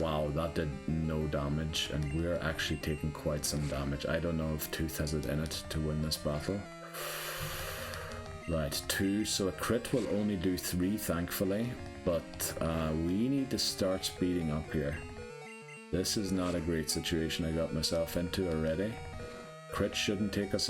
Wow, that did no damage, and we're actually taking quite some damage. I don't know if Tooth has it in it to win this battle. Right, 2, so a crit will only do 3, thankfully, but we need to start speeding up here. This is not a great situation I got myself into already. Crit shouldn't take us...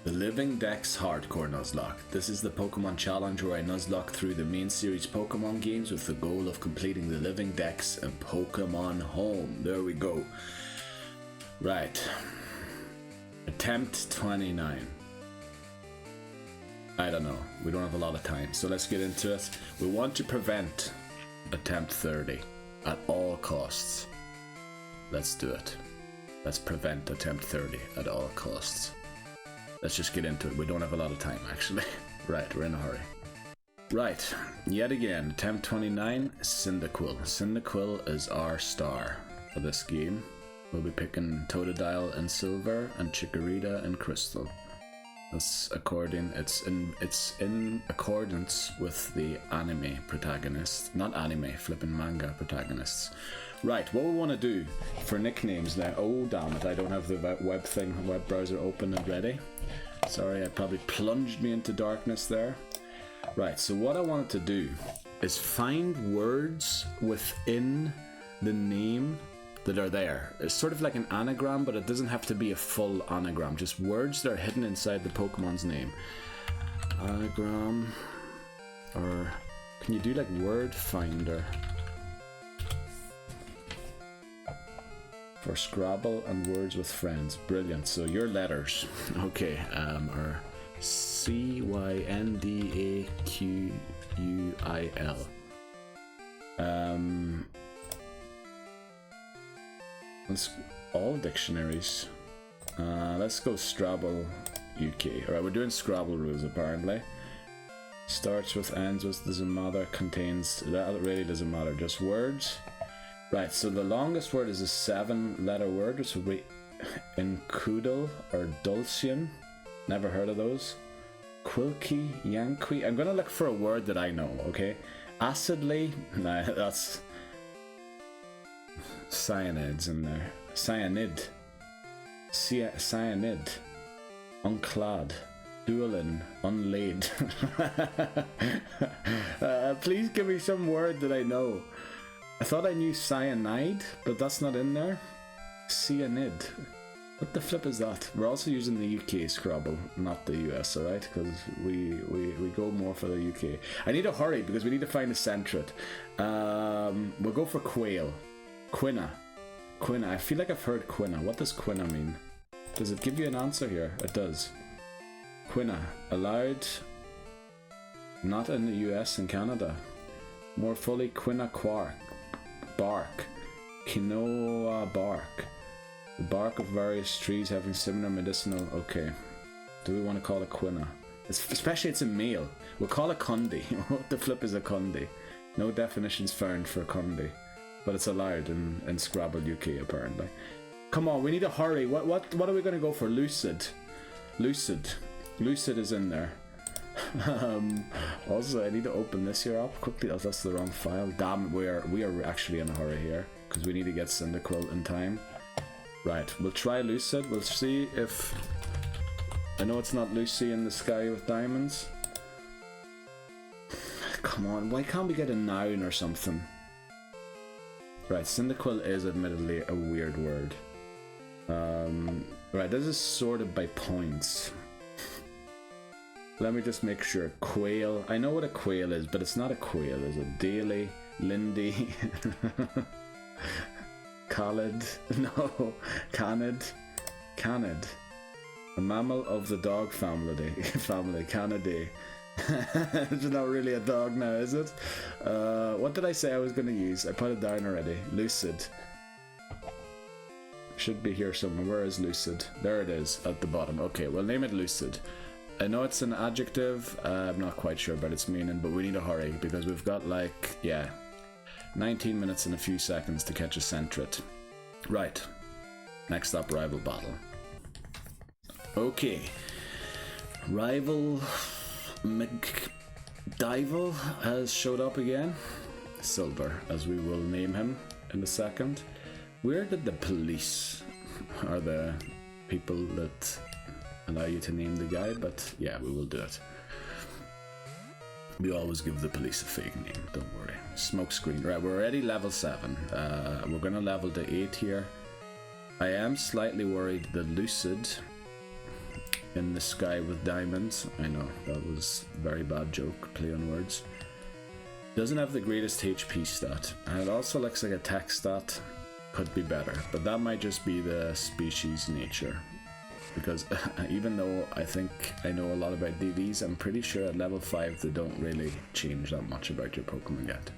The Living Dex Hardcore Nuzlocke. This is the Pokemon challenge where I nuzlocke through the main series Pokemon games with the goal of completing the Living Dex and Pokemon Home. There we go. Right. Attempt 29. I don't know. We don't have a lot of time, so let's get into it. We want to prevent attempt 30 at all costs. Let's do it. Let's prevent attempt 30 at all costs. Let's just get into it. We don't have a lot of time, actually. Right, we're in a hurry. Right, yet again, attempt 29, Cyndaquil. Cyndaquil is our star for this game. We'll be picking Totodile in Silver and Chikorita in Crystal. It's in accordance with the anime protagonist. Not anime, flipping manga protagonists. Right, what we want to do for nicknames now. Oh, damn it, I don't have the web browser open and ready. Sorry, I probably plunged me into darkness there. Right, so what I wanted to do is find words within the name that are there. It's sort of like an anagram, but it doesn't have to be a full anagram. Just words that are hidden inside the Pokemon's name. Anagram, or can you do like word finder for Scrabble and words with friends? Brilliant. So your letters, okay, are CYNDAQUIL. Let's all dictionaries. Let's go Scrabble UK. Alright, we're doing Scrabble rules apparently. Starts with, ends with, doesn't matter, contains, that really doesn't matter, just words. Right, so the longest word is a 7-letter word, which would be Incudal or Dulcian. Never heard of those. Quilky, Yanqui. I'm gonna look for a word that I know, okay? Acidly, nah, that's... Cyanids in there. Cyanid. Cyanid. Unclad. Duelin. Unlaid. Please give me some word that I know. I thought I knew cyanide, but that's not in there. Cyanid. What the flip is that? We're also using the UK Scrabble, not the US, alright? Because we go more for the UK. I need to hurry because we need to find a centret. We'll go for quail. Quina. Quina. I feel like I've heard Quina. What does Quina mean? Does it give you an answer here? It does. Quina. Allowed. Not in the US and Canada. More fully, Quina quark. Bark. Quinoa bark. The bark of various trees having similar medicinal... Okay. Do we want to call it Quina? Especially it's a male. We'll call it Condi. What the flip is a Condi? No definitions found for Condi. But it's allowed in Scrabble UK apparently. Come on, we need to hurry. What are we going to go for? Lucid. Lucid. Lucid is in there. Also, I need to open this here up quickly. Oh, that's the wrong file. Damn, we are actually in a hurry here because we need to get Cyndaquil in time. Right, we'll try Lucid. We'll see if... I know it's not Lucy in the sky with diamonds. Come on, why can't we get a noun or something? Right, Cyndaquil is admittedly a weird word. Right, this is sorted by points. Let me just make sure. Quail. I know what a quail is, but it's not a quail, is it? Daily, Lindy, Khalid, no, Canid, Canid. A mammal of the dog family, Canidae. It's not really a dog now, is it? What did I say I was going to use? I put it down already. Lucid. Should be here somewhere. Where is Lucid? There it is, at the bottom. Okay, we'll name it Lucid. I know it's an adjective. I'm not quite sure about its meaning, but we need to hurry because we've got 19 minutes and a few seconds to catch a centret. Right. Next up, rival battle. Okay. Rival McDival has showed up again. Silver, as we will name him in a second. Where did the police, are the people that allow you to name the guy? But yeah, we will do it. We always give the police a fake name, don't worry. Smokescreen. Right, we're already level 7. We're gonna level to 8 here. I am slightly worried that Lucid in the sky with diamonds, I know, that was a very bad joke, play on words, doesn't have the greatest HP stat, and it also looks like attack stat could be better, but that might just be the species nature, because even though I think I know a lot about DVs, I'm pretty sure at level 5 they don't really change that much about your Pokemon yet.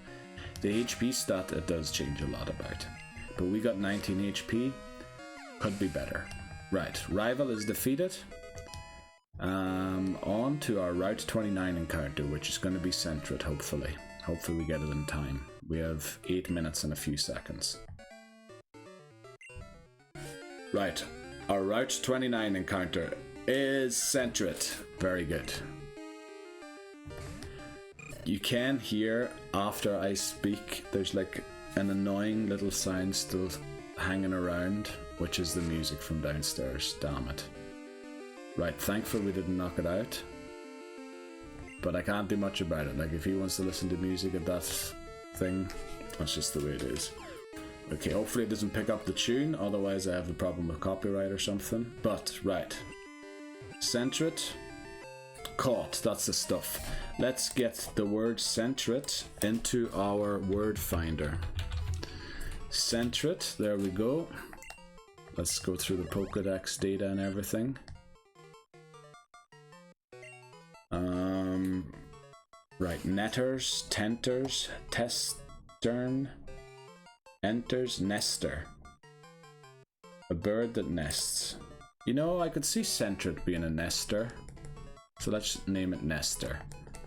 The HP stat it does change a lot about, but we got 19 HP, could be better. Right, rival is defeated. On to our Route 29 encounter, which is going to be Centret, hopefully. Hopefully we get it in time. We have 8 minutes and a few seconds. Right, our Route 29 encounter is Centret. Very good. You can hear after I speak, there's like an annoying little sound still hanging around, which is the music from downstairs. Damn it. Right, thankfully we didn't knock it out. But I can't do much about it. Like, if he wants to listen to music at that thing, that's just the way it is. Okay, hopefully it doesn't pick up the tune, otherwise I have a problem with copyright or something. But, right. Centret. Caught, that's the stuff. Let's get the word Centret into our word finder. Centret, there we go. Let's go through the Pokédex data and everything. Right, netters, tenters, testern, enters, nester. A bird that nests. You know, I could see Centret being a nester, so let's name it Nester.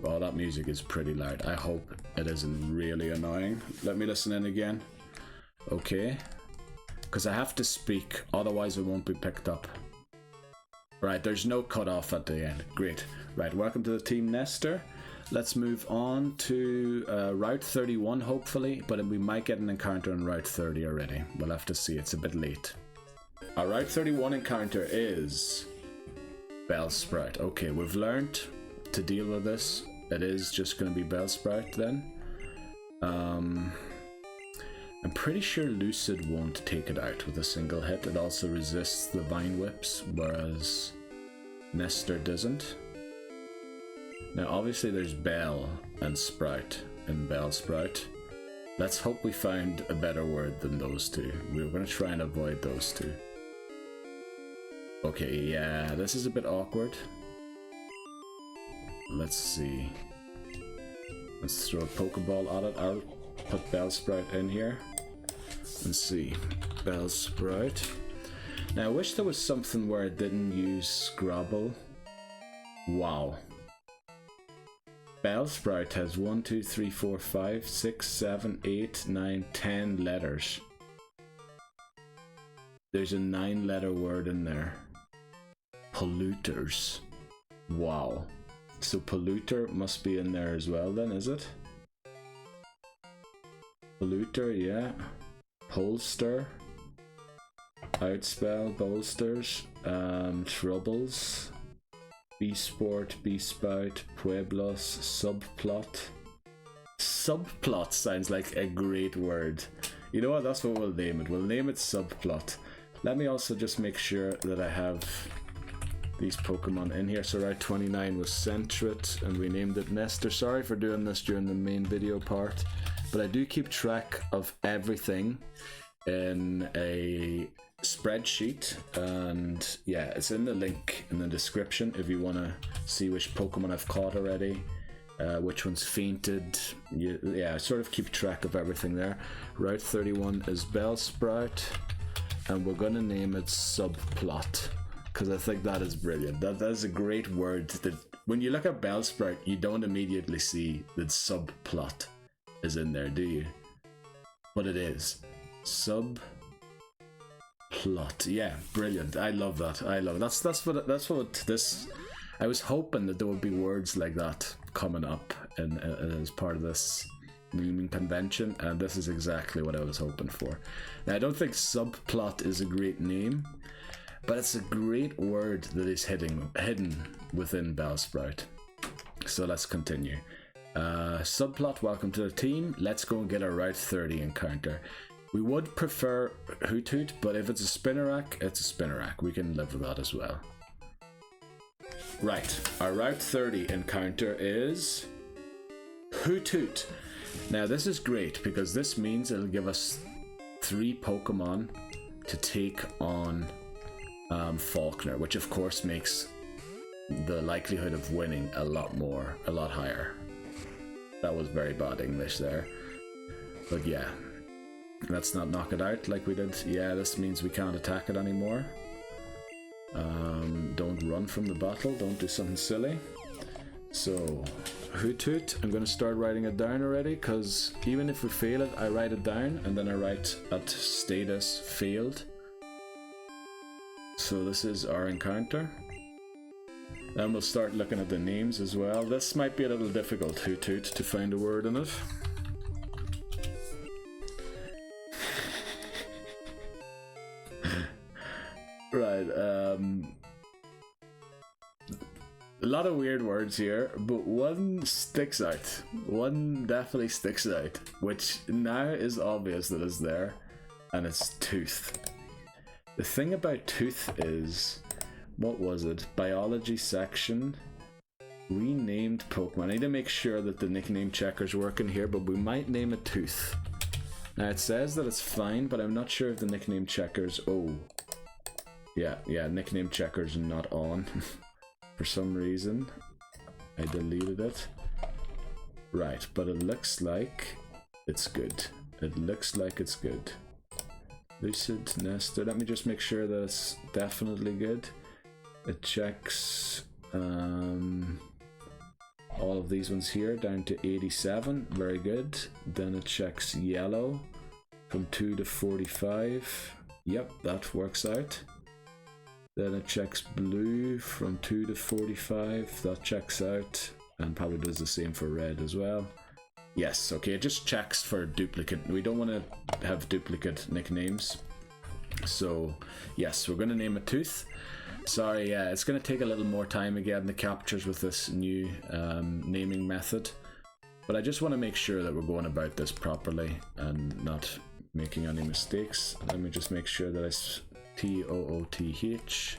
Oh, that music is pretty loud. I hope it isn't really annoying. Let me listen in again. Okay. Because I have to speak, otherwise it won't be picked up. Right, there's no cutoff at the end. Great. Right, welcome to the Team Nester. Let's move on to Route 31, hopefully, but we might get an encounter on Route 30 already. We'll have to see, it's a bit late. Our Route 31 encounter is Bellsprout. Okay, we've learned to deal with this. It is just going to be Bellsprout then. I'm pretty sure Lucid won't take it out with a single hit. It also resists the Vine Whips, whereas Nester doesn't. Now obviously there's Bell and Sprout in Bellsprout. Let's hope we find a better word than those two. We're going to try and avoid those two. Okay, yeah, this is a bit awkward. Let's see. Let's throw a Pokeball at it. I'll put Bellsprout in here and see. Bellsprout. Now I wish there was something where it didn't use Scrabble. Wow. Bellsprout has 1, 2, 3, 4, 5, 6, 7, 8, 9, 10 letters. There's a 9-letter word in there. Polluters. Wow. So polluter must be in there as well then, is it? Polluter, yeah. Polster. Outspell, bolsters. Troubles. B-Sport, B-Spout, Pueblos, Subplot. Subplot sounds like a great word. You know what, that's what we'll name it. We'll name it Subplot. Let me also just make sure that I have these Pokemon in here. So Route 29 was Centret and we named it Nester. Sorry for doing this during the main video part, but I do keep track of everything in a spreadsheet, and yeah, it's in the link in the description if you want to see which Pokemon I've caught already, which one's fainted. Yeah, I sort of keep track of everything there. Route 31 is Bellsprout, and we're gonna name it Subplot because I think that is brilliant. That is a great word that when you look at Bellsprout you don't immediately see that Subplot is in there, do you? But it is. Subplot, yeah, brilliant. I love that. I love it. That's what this. I was hoping that there would be words like that coming up as part of this naming convention, and this is exactly what I was hoping for. Now, I don't think subplot is a great name, but it's a great word that is hidden within Bellsprout. So let's continue. Subplot, welcome to the team. Let's go and get our Route 30 encounter. We would prefer Hoothoot, but if it's a Spinnerack, it's a Spinnerack. We can live with that as well. Right, our Route 30 encounter is Hoothoot. Now this is great because this means it'll give us 3 Pokemon to take on Falkner, which of course makes the likelihood of winning a lot higher. That was very bad English there. But yeah, let's not knock it out like we did. Yeah, this means we can't attack it anymore. Don't run from the battle, don't do something silly. So, Hoothoot, I'm going to start writing it down already, because even if we fail it, I write it down, and then I write at status failed. So this is our encounter. Then we'll start looking at the names as well. This might be a little difficult, Hoothoot, to find a word in it. Right, a lot of weird words here, but one sticks out. One definitely sticks out, which now is obvious that it's there, and it's tooth. The thing about tooth is, what was it? Biology section. We named Pokemon. I need to make sure that the nickname checker's working here, but we might name it Tooth. Now it says that it's fine, but I'm not sure if the nickname checker's... Oh. Yeah, nickname checker's not on. For some reason. I deleted it. Right, but it looks like it's good. It looks like it's good. Lucid Nester. Let me just make sure that it's definitely good. It checks all of these ones here down to 87. Very good. Then it checks yellow from 2 to 45. Yep, that works out. Then it checks blue from 2 to 45. That checks out. And probably does the same for red as well. Yes, okay, it just checks for duplicate. We don't want to have duplicate nicknames. So, yes, we're going to name it Tooth. Sorry, yeah, it's going to take a little more time again, the captures with this new naming method. But I just want to make sure that we're going about this properly and not making any mistakes. Let me just make sure that it's T-O-O-T-H.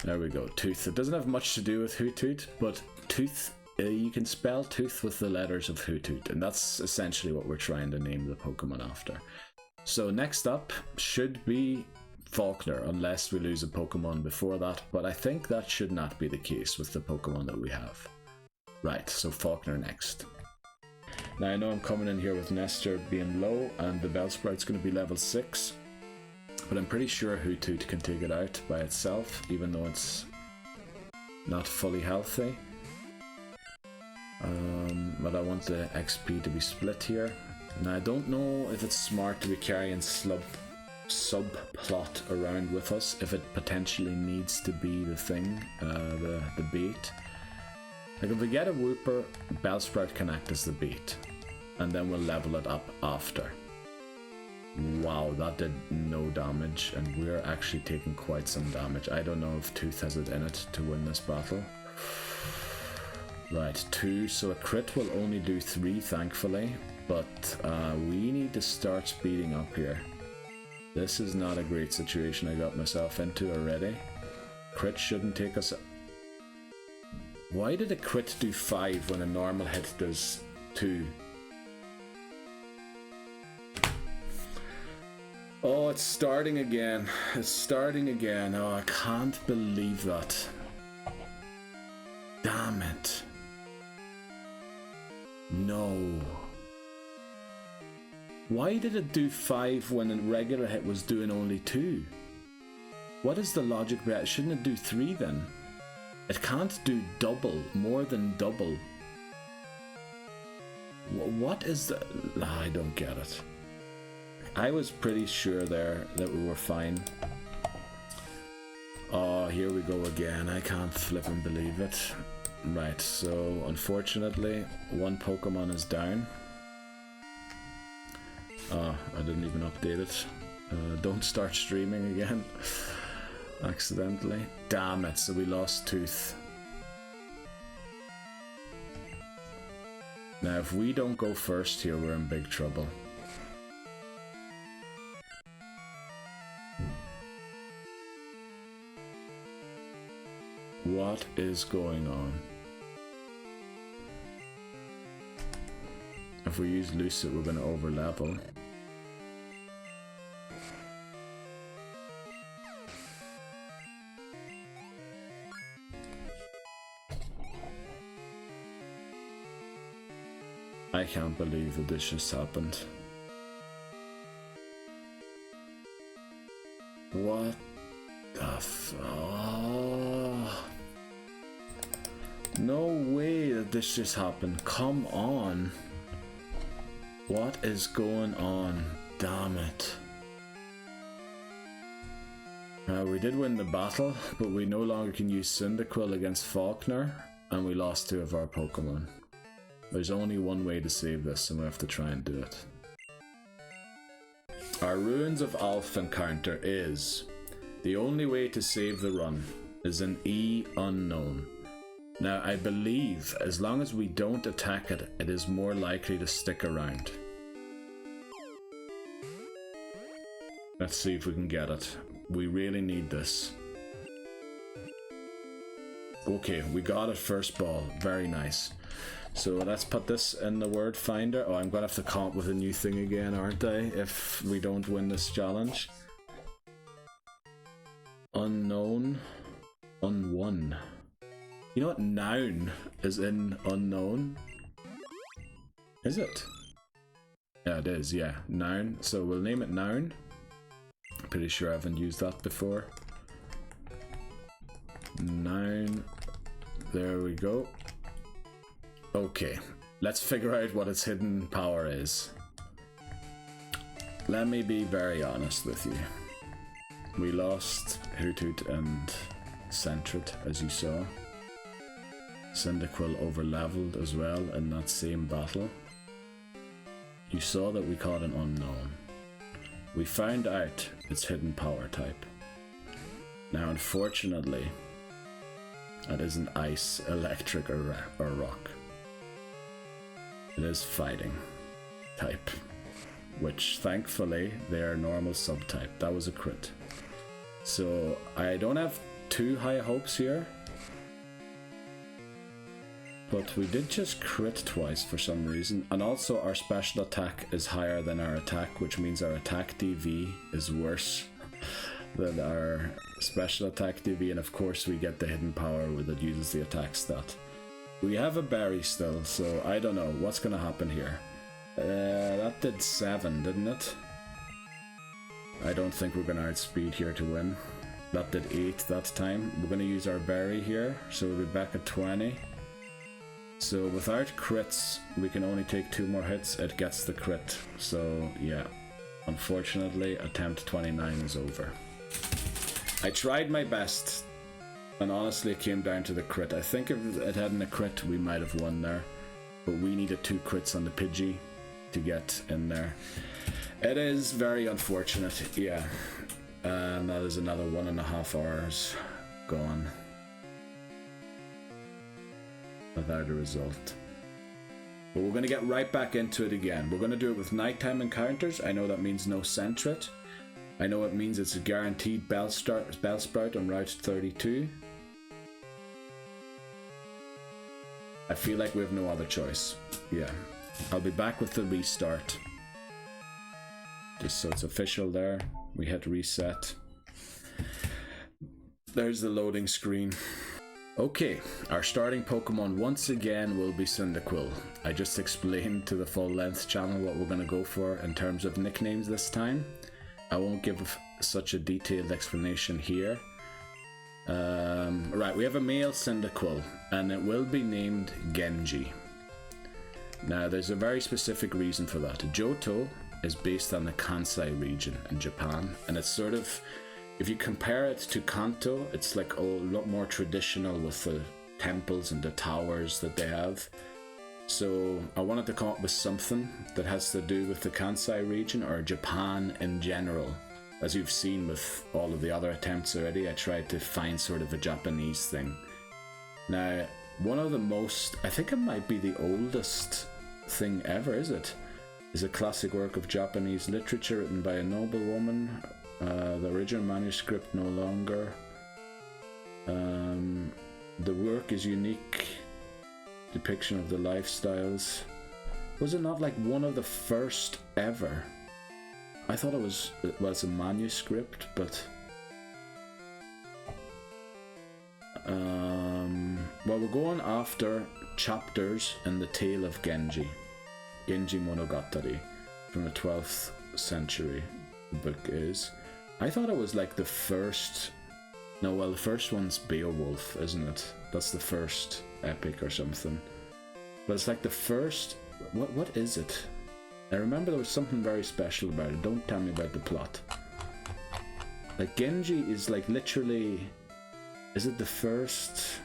There we go, Tooth. It doesn't have much to do with Hoothoot, but Tooth, you can spell Tooth with the letters of Hoothoot, and that's essentially what we're trying to name the Pokemon after. So next up should be Falkner, unless we lose a Pokemon before that, but I think that should not be the case with the Pokemon that we have. Right, so Falkner next. Now I know I'm coming in here with Nestor being low, and the Bellsprout's going to be level 6, but I'm pretty sure Hoothoot can take it out by itself, even though it's not fully healthy. But I want the XP to be split here. Now I don't know if it's smart to be carrying subplot around with us, if it potentially needs to be the thing, the bait. Like if we get a Wooper, Bellsprout can act as the bait, and then we'll level it up after. Wow, that did no damage, and we're actually taking quite some damage. I don't know if Tooth has it in it to win this battle. Right, 2, so a crit will only do 3, thankfully, but we need to start speeding up here. This is not a great situation I got myself into already. Crit shouldn't take us... Why did a crit do 5 when a normal hit does 2? Oh, it's starting again. It's starting again. Oh, I can't believe that. Damn it. No. Why did it do 5 when a regular hit was doing only 2? What is the logic behind it? Shouldn't it do 3 then? It can't do double, more than double. What is the... I don't get it. I was pretty sure there that we were fine. Oh, here we go again. I can't flip and believe it. Right, so unfortunately, one Pokemon is down. Ah, I didn't even update it. Don't start streaming again. Accidentally. Damn it, so we lost Tooth. Now, if we don't go first here, we're in big trouble. What is going on? If we use Lucid, we're going to overlevel. I can't believe that this just happened. What the oh. No way that this just happened. Come on. What is going on? Damn it. We did win the battle, but we no longer can use Cyndaquil against Falkner, and we lost 2 of our Pokemon. There's only one way to save this, and we have to try and do it. Our Ruins of Alph encounter is... the only way to save the run is an E unknown. Now, I believe as long as we don't attack it, it is more likely to stick around. Let's see if we can get it. We really need this. Okay, we got it first ball. Very nice. So let's put this in the word finder. Oh, I'm gonna have to come up with a new thing again, aren't I? If we don't win this challenge. Unknown. Unwon. You know what? Noun is in unknown. Is it? Yeah, it is, yeah. Noun. So we'll name it noun. Pretty sure I haven't used that before. Noun. There we go. Okay, let's figure out what its hidden power is. Let me be very honest with you. We lost Hoothoot and Sentret, as you saw. Cyndaquil overleveled as well in that same battle. You saw that we caught an unknown. We found out its hidden power type. Now, unfortunately, that isn't ice, electric, or rock. It is fighting type, which thankfully they are normal subtype. That was a crit. So I don't have too high hopes here, but we did just crit twice for some reason, and also our special attack is higher than our attack, which means our attack DV is worse than our special attack DV, and of course we get the hidden power that uses the attack stat. We have a berry still, so I don't know what's gonna happen here. That did 7, didn't it? I don't think we're gonna outspeed here to win. That did 8 that time. We're gonna use our berry here, so we'll be back at 20. So without crits, we can only take 2 more hits. It gets the crit. So yeah, unfortunately, attempt 29 is over. I tried my best. And honestly, it came down to the crit. I think if it hadn't a crit, we might have won there. But we needed 2 crits on the Pidgey to get in there. It is very unfortunate, yeah. And that is another 1.5 hours gone without a result. But we're going to get right back into it again. We're going to do it with nighttime encounters. I know that means no Sentret. I know it means it's a guaranteed Bellsprout on Route 32. I feel like we have no other choice. Yeah. I'll be back with the restart. Just so it's official there. We hit reset. There's the loading screen. Okay, our starting Pokemon once again will be Cyndaquil. I just explained to the full length channel what we're going to go for in terms of nicknames this time. I won't give such a detailed explanation here. Right, we have a male Cyndaquil, and it will be named Genji. Now, there's a very specific reason for that. Johto is based on the Kansai region in Japan, and it's sort of, if you compare it to Kanto, it's like a lot more traditional with the temples and the towers that they have. So I wanted to come up with something that has to do with the Kansai region or Japan in general. As you've seen with all of the other attempts already, I tried to find sort of a Japanese thing. Now, one of the most, I think it might be the oldest thing ever, is it? Is a classic work of Japanese literature written by a noblewoman. The original manuscript no longer. The work is unique depiction of the lifestyles. Was it not like one of the first ever? I thought it was a manuscript, but well, we're going after chapters in the Tale of Genji Monogatari from the 12th century. The book is. I thought it was like the first. No, well, the first one's Beowulf, isn't it? That's the first epic or something. But it's like the first. What is it? I remember there was something very special about it. Don't tell me about the plot. Like Genji is like literally. Is it the first?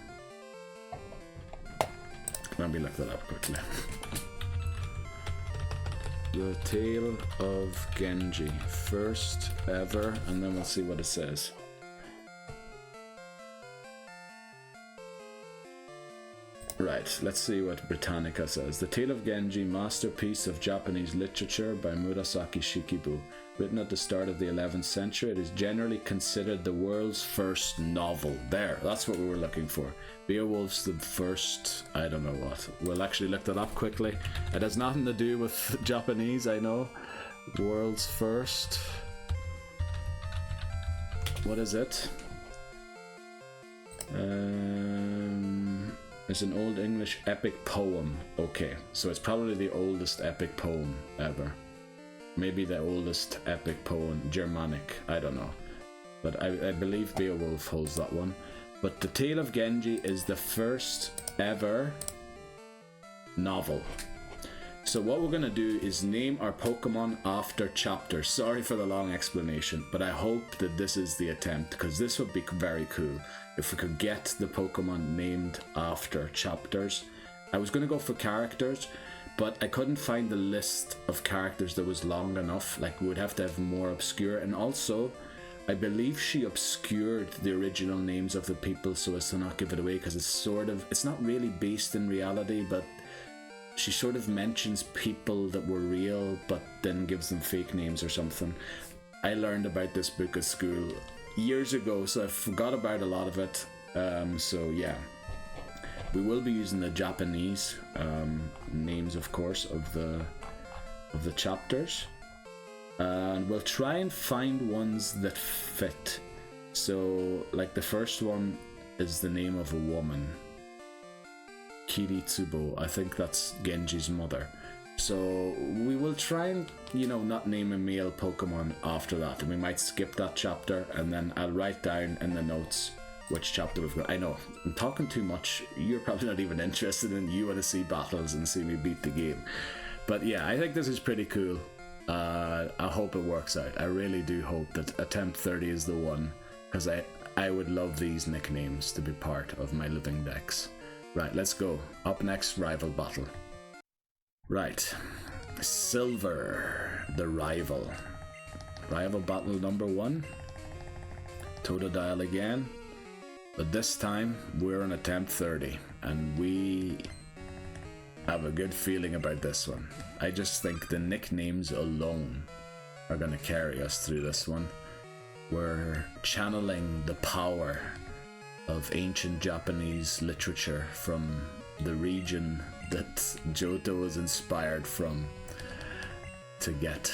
Let me look that up quickly. The Tale of Genji, first ever, and then we'll see what it says. Right, let's see what Britannica says. The Tale of Genji, masterpiece of Japanese literature by Murasaki Shikibu. Written at the start of the 11th century, it is generally considered the world's first novel. There, that's what we were looking for. Beowulf's the first, I don't know what. We'll actually look that up quickly. It has nothing to do with Japanese, I know. World's first. What is it? It's an Old English epic poem. Okay, so it's probably the oldest epic poem ever. Maybe the oldest epic poem, Germanic, I don't know. But I believe Beowulf holds that one. But the Tale of Genji is the first ever novel. So what we're going to do is name our Pokemon after chapters. Sorry for the long explanation, but I hope that this is the attempt, because this would be very cool if we could get the Pokemon named after chapters. I was going to go for characters, but I couldn't find the list of characters that was long enough. Like, we would have to have more obscure, and also I believe she obscured the original names of the people so as to not give it away, because it's not really based in reality, but she sort of mentions people that were real but then gives them fake names or something. I learned about this book at school years ago, so I forgot about a lot of it. So yeah, we will be using the Japanese names, of course, of the chapters, and we'll try and find ones that fit. So like the first one is the name of a woman, Kiritsubo. I think that's Genji's mother. So we will try and, not name a male Pokemon after that. And we might skip that chapter, and then I'll write down in the notes which chapter we've got. I know, I'm talking too much. You're probably not even interested in, you want to see battles and see me beat the game. But yeah, I think this is pretty cool. I hope it works out. I really do hope that Attempt 30 is the one, because I would love these nicknames to be part of my Living Dex. Right, let's go. Up next, Rival Battle. Right, Silver, the Rival. Rival Battle number 1. Totodile again. But this time, we're on Attempt 30, and we have a good feeling about this one. I just think the nicknames alone are going to carry us through this one. We're channeling the power of ancient Japanese literature from the region that Johto was inspired from to get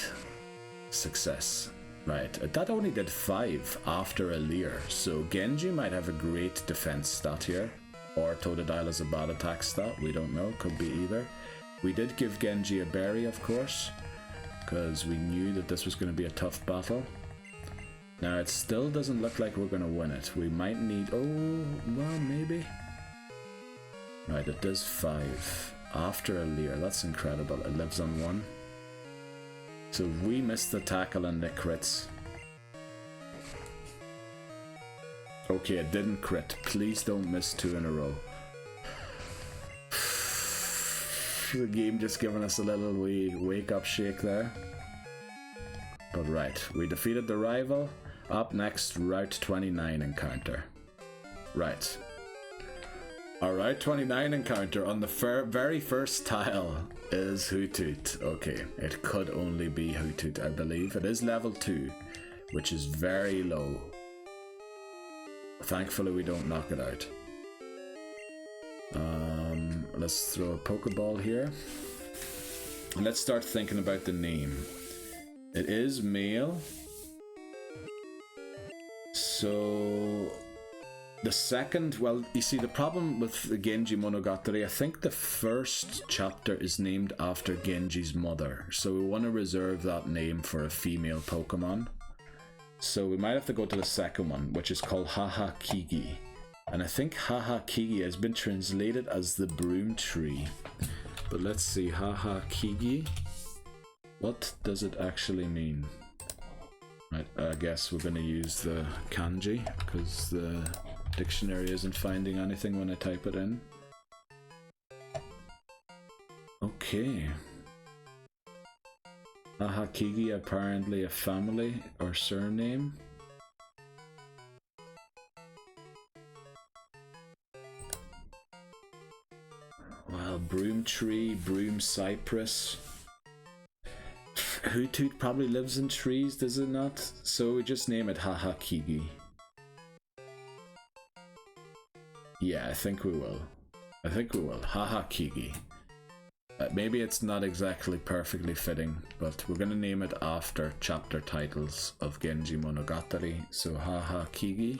success. Right, that only did 5 after a Leer, so Genji might have a great defense stat here, or Totodile has a bad attack stat, we don't know, could be either. We did give Genji a berry, of course, because we knew that this was going to be a tough battle. Now, it still doesn't look like we're going to win it. We might need... oh, well, maybe. Right, it does 5 after a Leer. That's incredible. It lives on 1. So we missed the tackle and the crits. Okay, it didn't crit. Please don't miss 2 in a row. The game just giving us a little wee wake-up shake there. But right, we defeated the rival. Up next, Route 29 encounter. Right. Our Route 29 encounter on the very first tile is Hoothoot. Okay, it could only be Hoothoot, I believe. It is level 2, which is very low. Thankfully, we don't knock it out. Let's throw a Pokeball here. And let's start thinking about the name. It is male. So the second, well, you see the problem with the Genji Monogatari, I think the first chapter is named after Genji's mother. So we want to reserve that name for a female Pokemon. So we might have to go to the second one, which is called Haha Kigi. And I think Haha Kigi has been translated as the broom tree. But let's see, Haha Kigi. What does it actually mean? Right, I guess we're going to use the kanji, because the dictionary isn't finding anything when I type it in. Okay. Haha Kigi, apparently a family or surname. Well, broom tree, broom cypress. Hoothoot probably lives in trees, does it not? So we just name it Haha Kigi. Yeah, I think we will. Haha Kigi. Maybe it's not exactly perfectly fitting, but we're gonna name it after chapter titles of Genji Monogatari. So Haha Kigi.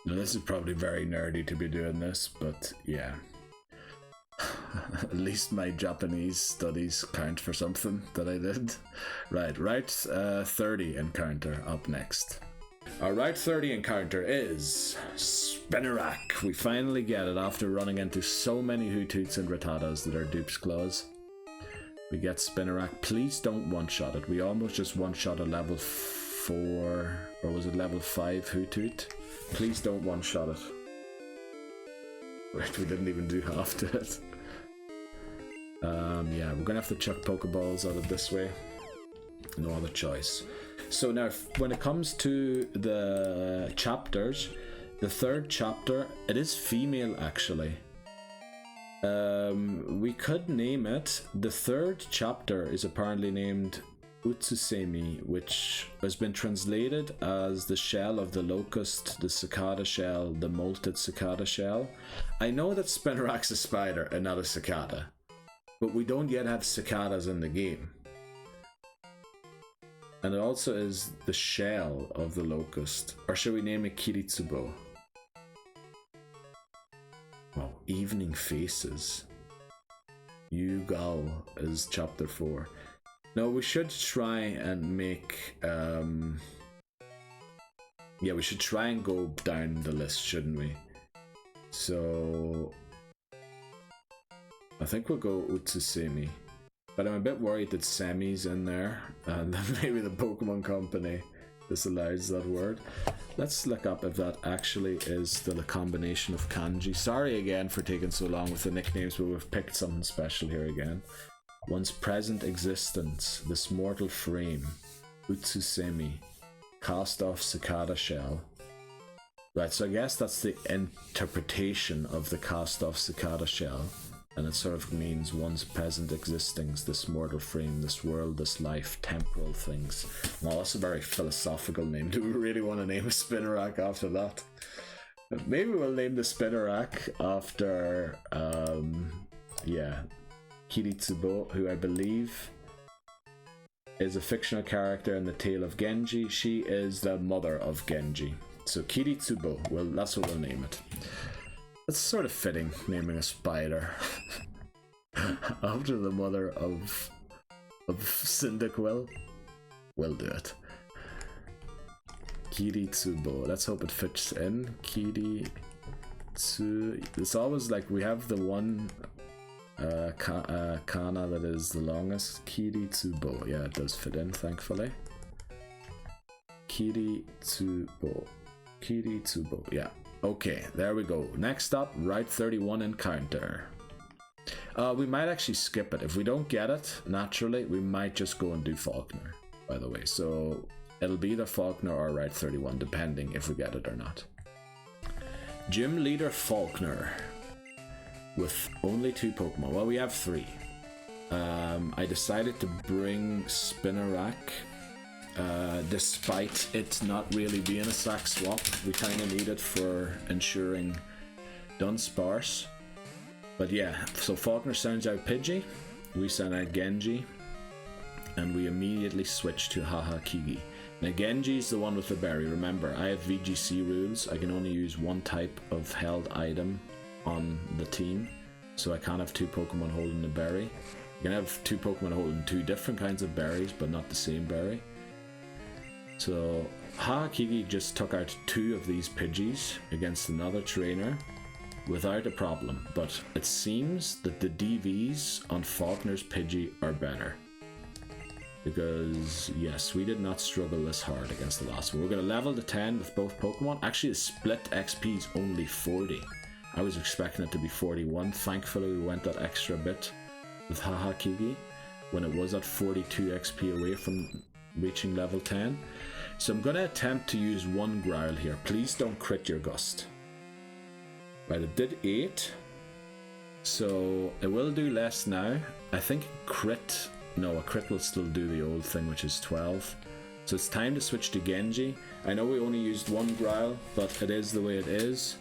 Now this is probably very nerdy to be doing this, but yeah. At least my Japanese studies count for something that I did. Right, Route 30 encounter up next. Our Route 30 encounter is Spinarak. We finally get it after running into so many Hoothoots and Rattatas that are dupes claws. We get Spinarak. Please don't one-shot it. We almost just one-shot a level 4, or was it level 5 Hoothoot? Please don't one-shot it. Right, we didn't even do half to it. Yeah, we're gonna have to chuck Pokeballs out of this way. No other choice. So now, when it comes to the chapters, the third chapter, it is female actually. We could name it. The third chapter is apparently named Utsusemi, which has been translated as the shell of the locust, the cicada shell, the molted cicada shell. I know that Spinarak's a spider and not a cicada, but we don't yet have cicadas in the game. And it also is the shell of the locust. Or should we name it Kiritsubo? Wow, Evening Faces. Yugal is chapter 4. No, we should try and make... yeah, we should try and go down the list, shouldn't we? So... I think we'll go Utsusemi. But I'm a bit worried that Semi's in there, and maybe the Pokemon Company disallows that word. Let's look up if that actually is still a combination of kanji. Sorry again for taking so long with the nicknames, but we've picked something special here again. One's present existence, this mortal frame, Utsusemi, cast off cicada shell. Right, so I guess that's the interpretation of the cast off cicada shell. And it sort of means one's present existence, this mortal frame, this world, this life, temporal things. Well, that's a very philosophical name. Do we really want to name a Spinarak after that? Maybe we'll name the Spinarak after, yeah, Kiritsubo, who I believe is a fictional character in the Tale of Genji. She is the mother of Genji. So Kiritsubo, well, that's what we'll name it. It's sort of fitting, naming a spider after the mother of Cyndaquil. We'll do it. Kiritsubo. Let's hope it fits in. Kiritsu. It's always like we have the one kana that is the longest. Kiritsubo. Yeah, it does fit in, thankfully. Kiritsubo. Kiritsubo. Yeah. Okay, there we go. Next up, Route 31 encounter. We might actually skip it. If we don't get it naturally, we might just go and do Falkner, by the way. So it'll be either Falkner or Route 31, depending if we get it or not. Gym Leader Falkner with only 2 Pokemon. Well, we have 3. I decided to bring Spinnerack. Despite it not really being a sack swap, we kind of need it for ensuring Dunsparce. But yeah, so Falkner sends out Pidgey, we send out Genji, and we immediately switch to Hahakigi. Now Genji is the one with the berry. Remember, I have VGC rules. I can only use 1 type of held item on the team, so I can't have 2 Pokemon holding the berry. You can have 2 Pokemon holding 2 different kinds of berries, but not the same berry. So Hahakigi just took out 2 of these Pidgeys against another trainer without a problem, but it seems that the DVs on Falkner's Pidgey are better. Because, yes, we did not struggle this hard against the last one. We're going to level to 10 with both Pokemon. Actually, the split XP is only 40. I was expecting it to be 41. Thankfully, we went that extra bit with Hahakigi when it was at 42 XP away from reaching level 10. So I'm going to attempt to use 1 Growl here. Please don't crit your Gust. Right, it did 8. So it will do less now. I think crit... No, a crit will still do the old thing, which is 12. So it's time to switch to Genji. I know we only used 1 Growl, but it is the way it is.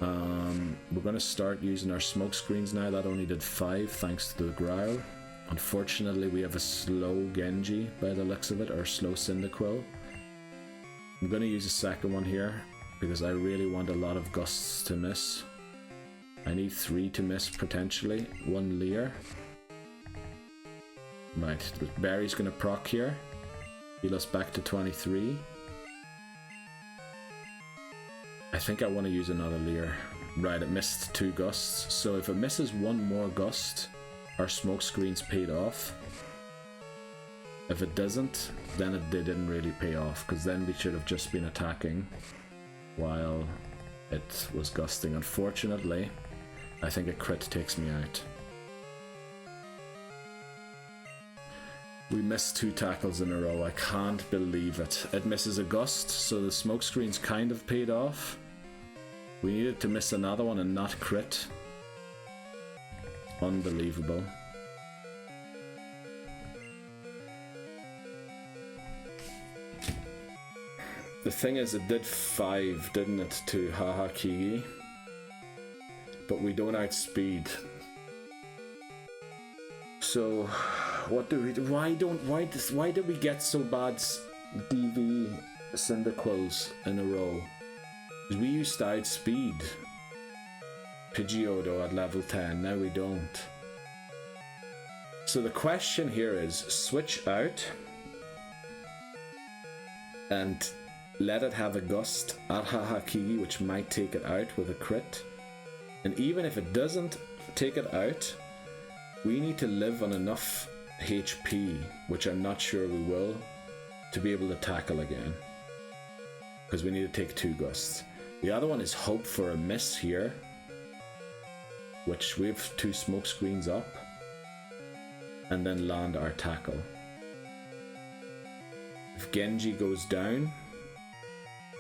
We're going to start using our smoke screens now. That only did 5 thanks to the Growl. Unfortunately, we have a slow Genji by the looks of it, or slow Cyndaquil. I'm going to use a second one here because I really want a lot of Gusts to miss. I need 3 to miss potentially. 1 Leer. Right, the Berry's going to proc here. Heal us back to 23. I think I want to use another Leer. Right, it missed 2 Gusts. So if it misses 1 more Gust, our smoke screen's paid off. If it doesn't, then they didn't really pay off, because then we should have just been attacking while it was gusting. Unfortunately, I think a crit takes me out. We missed 2 tackles in a row. I can't believe it. It misses a gust, so the smoke screen's kind of paid off. We needed to miss another one and not crit. Unbelievable. The thing is, it did 5, didn't it, to Hahakigi? But we don't outspeed. So, what do we do? Why did we get so bad DV Cyndaquils in a row? Because we used to outspeed Pidgeotto at level 10, now we don't. So the question here is, switch out and let it have a gust at Hahakigi, which might take it out with a crit. And even if it doesn't take it out, we need to live on enough HP, which I'm not sure we will, to be able to tackle again. Because we need to take 2 gusts. The other one is hope for a miss here, which we have 2 smoke screens up, and then land our tackle. If Genji goes down,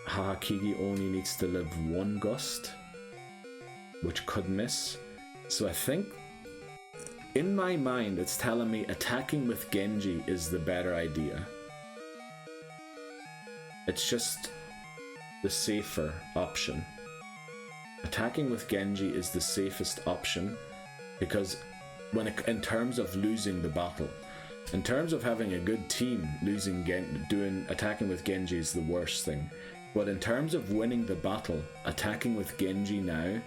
Hahakigi only needs to live 1 gust, which could miss. So I think, in my mind, it's telling me attacking with Genji is the better idea. It's just the safer option. Attacking with Genji is the safest option, because in terms of losing the battle, in terms of having a good team, attacking with Genji is the worst thing. But in terms of winning the battle, attacking with Genji now,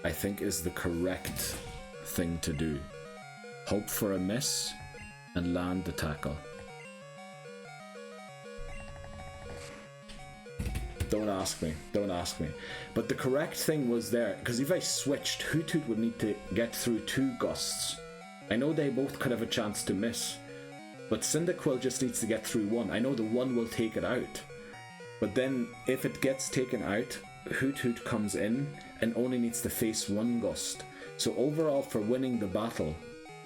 I think is the correct thing to do. Hope for a miss and land the tackle. Don't ask me. But the correct thing was there, because if I switched, Hoothoot would need to get through 2 gusts. I know they both could have a chance to miss, but Cyndaquil just needs to get through 1. I know the 1 will take it out, but then if it gets taken out, Hoot Hoot comes in and only needs to face one gust. So overall, for winning the battle,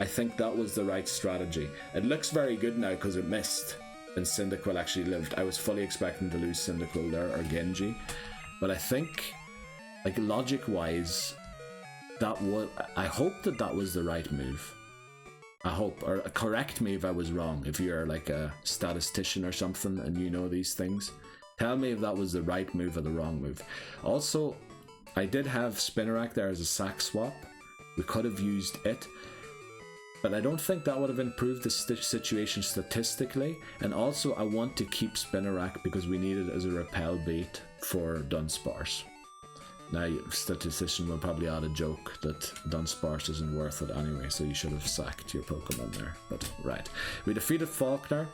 I think that was the right strategy. It looks very good now because it missed and Cyndaquil actually lived. I was fully expecting to lose Cyndaquil there, or Genji. But I think, like, logic-wise, I hope that was the right move. I hope, or correct me if I was wrong. If you're like a statistician or something and you know these things, tell me if that was the right move or the wrong move. Also, I did have Spinarak there as a sack swap. We could have used it, but I don't think that would have improved the situation statistically. And also, I want to keep Spinarak because we need it as a repel bait for Dunsparce. Now, statistician will probably add a joke that Dunsparce isn't worth it anyway, so you should have sacked your Pokemon there. But, right. We defeated Falkner.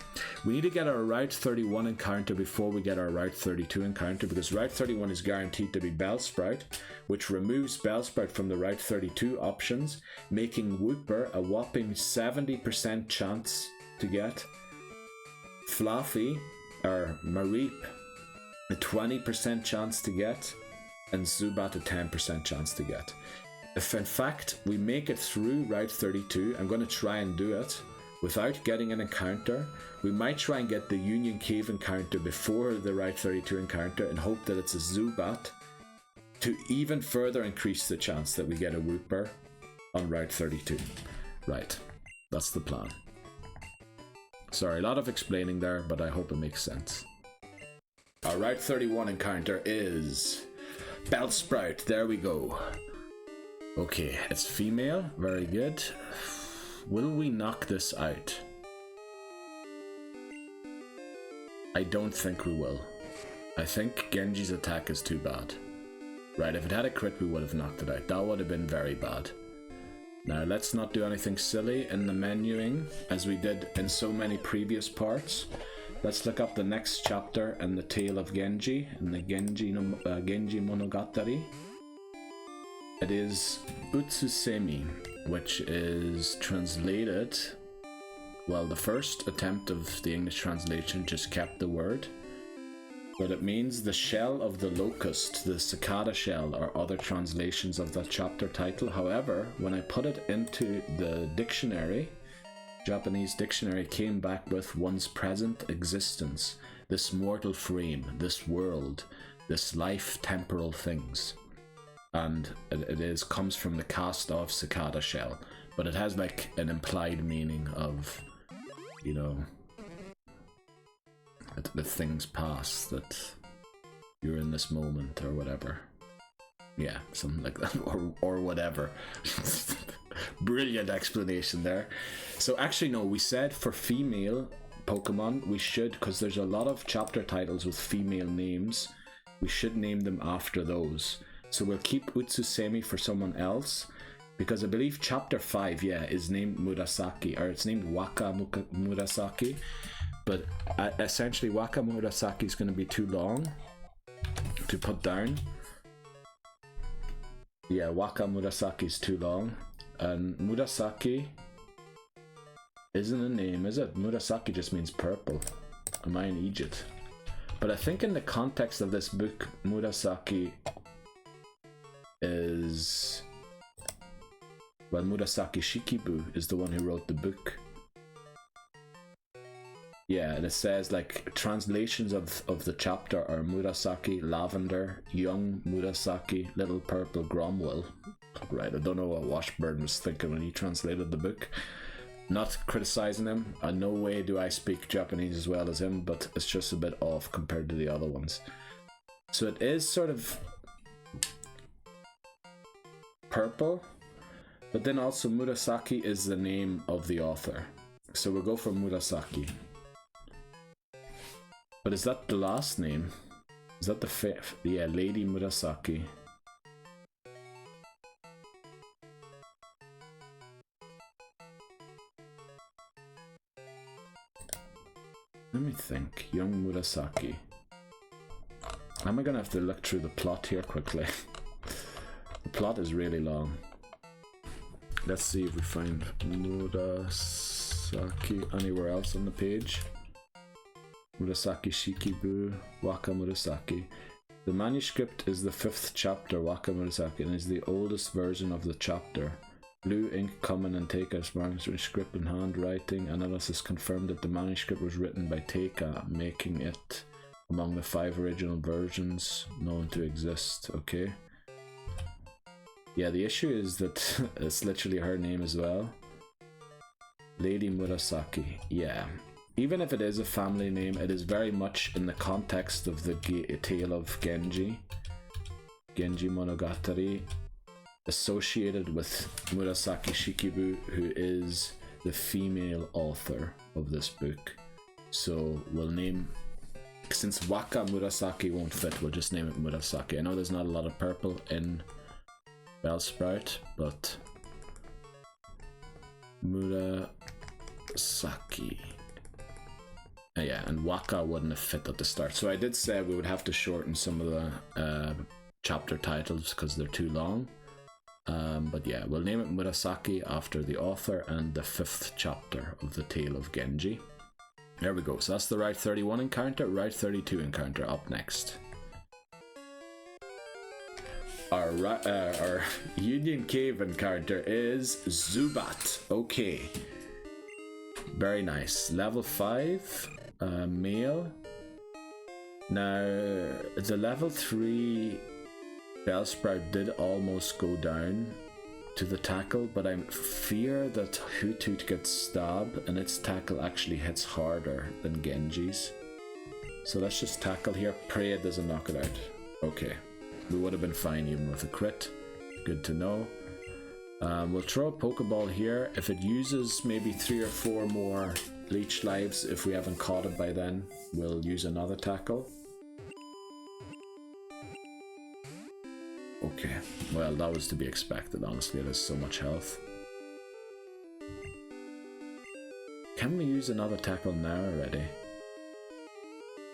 We need to get our Route 31 encounter before we get our Route 32 encounter, because Route 31 is guaranteed to be Bellsprout, which removes Bellsprout from the Route 32 options, making Wooper a whopping 70% chance to get, Fluffy, or Mareep, a 20% chance to get, and Zubat a 10% chance to get. If in fact we make it through Route 32, I'm going to try and do it without getting an encounter. We might try and get the Union Cave encounter before the Route 32 encounter and hope that it's a Zubat to even further increase the chance that we get a Wooper on Route 32. Right, that's the plan. Sorry, a lot of explaining there, but I hope it makes sense. Our Route 31 encounter is Bellsprout. There we go. Okay, it's female. Very good. Will we knock this out? I don't think we will. I think Genji's attack is too bad. Right, if it had a crit, we would have knocked it out. That would have been very bad. Now, let's not do anything silly in the menuing, as we did in so many previous parts. Let's look up the next chapter and the tale of Genji, and the Genji Monogatari. It is Utsusemi, which is translated... Well, the first attempt of the English translation just kept the word, but it means the shell of the locust, the cicada shell, or other translations of that chapter title. However, when I put it into the dictionary, Japanese dictionary came back with one's present existence, this mortal frame, this world, this life, temporal things. And it comes from the cast off cicada shell, but it has like an implied meaning of, you know, that things pass, that you're in this moment or whatever. Yeah, something like that, or whatever. Brilliant explanation there. So actually no, we said for female Pokemon we should, because there's a lot of chapter titles with female names, we should name them after those. So we'll keep Utsusemi for someone else, because I believe chapter 5, yeah, is named Murasaki, or it's named Waka Murasaki, but essentially Waka Murasaki is going to be too long to put down. Yeah, Waka Murasaki is too long, and Murasaki isn't a name, is it? Murasaki just means purple. Am I in Egypt? But I think in the context of this book, Murasaki is... Well, Murasaki Shikibu is the one who wrote the book. Yeah, and it says like translations of the chapter are Murasaki, Lavender, Young Murasaki, Little Purple Gromwell. Right, I don't know what Washburn was thinking when he translated the book. Not criticizing him, in no way do I speak Japanese as well as him, but it's just a bit off compared to the other ones. So it is sort of purple, but then also Murasaki is the name of the author. So we'll go for Murasaki. But is that the last name? Is that the fifth? Yeah, Lady Murasaki. Let me think. Young Murasaki. Am I gonna have to look through the plot here quickly? The plot is really long. Let's see if we find Murasaki anywhere else on the page. Murasaki Shikibu, Waka Murasaki. The manuscript is the 5th chapter, Waka Murasaki, and is the oldest version of the chapter. Blue ink common and Teika's manuscript and handwriting. Analysis confirmed that the manuscript was written by Teika, making it among the 5 original versions known to exist. Okay. Yeah, the issue is that it's literally her name as well. Lady Murasaki. Yeah. Even if it is a family name, it is very much in the context of the tale of Genji Monogatari, associated with Murasaki Shikibu, who is the female author of this book. So we'll name, since Waka Murasaki won't fit, we'll just name it Murasaki. I know there's not a lot of purple in Bellsprout, but Murasaki. Yeah, and Waka wouldn't have fit at the start. So I did say we would have to shorten some of the chapter titles because they're too long. But yeah, we'll name it Murasaki after the author and the 5th chapter of the Tale of Genji. There we go. So that's the Route 31 encounter. Route 32 encounter up next. Our Union Cave encounter is Zubat. Okay. Very nice. Level 5. Male. Now, the level 3 Bellsprout did almost go down to the tackle, but I fear that Hoothoot gets stabbed and its tackle actually hits harder than Genji's. So let's just tackle here. Pray it doesn't knock it out. Okay. We would have been fine even with a crit. Good to know. We'll throw a Pokeball here. If it uses maybe 3 or 4 more leech lives, if we haven't caught it by then, we'll use another tackle. Okay, well, that was to be expected, honestly. It has so much health. Can we use another tackle now already?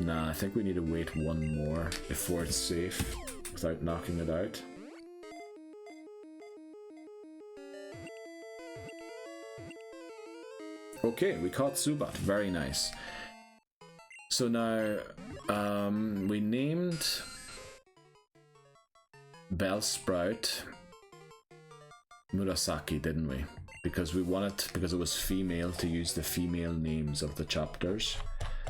Nah, I think we need to wait 1 more before it's safe without knocking it out. Okay, we caught Zubat. Very nice. So now, we named Bellsprout Murasaki, didn't we? Because we wanted, because it was female, to use the female names of the chapters.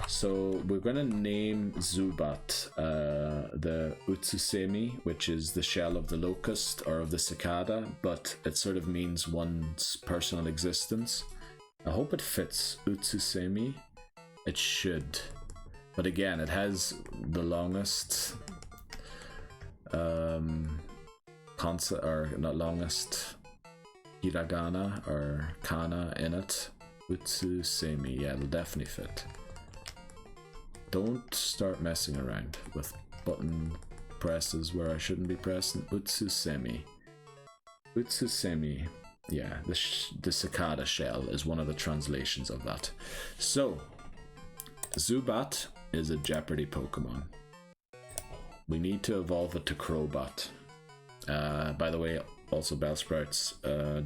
So we're gonna name Zubat the Utsusemi, which is the shell of the locust or of the cicada, but it sort of means one's personal existence. I hope it fits Utsusemi. It should. But again, it has the longest concept, or not longest, hiragana or kana in it. Utsusemi, yeah, it'll definitely fit. Don't start messing around with button presses where I shouldn't be pressing. Utsusemi. Utsusemi. Yeah, the cicada shell is one of the translations of that. So, Zubat is a Jeopardy Pokemon. We need to evolve it to Crobat. By the way, also Bellsprout's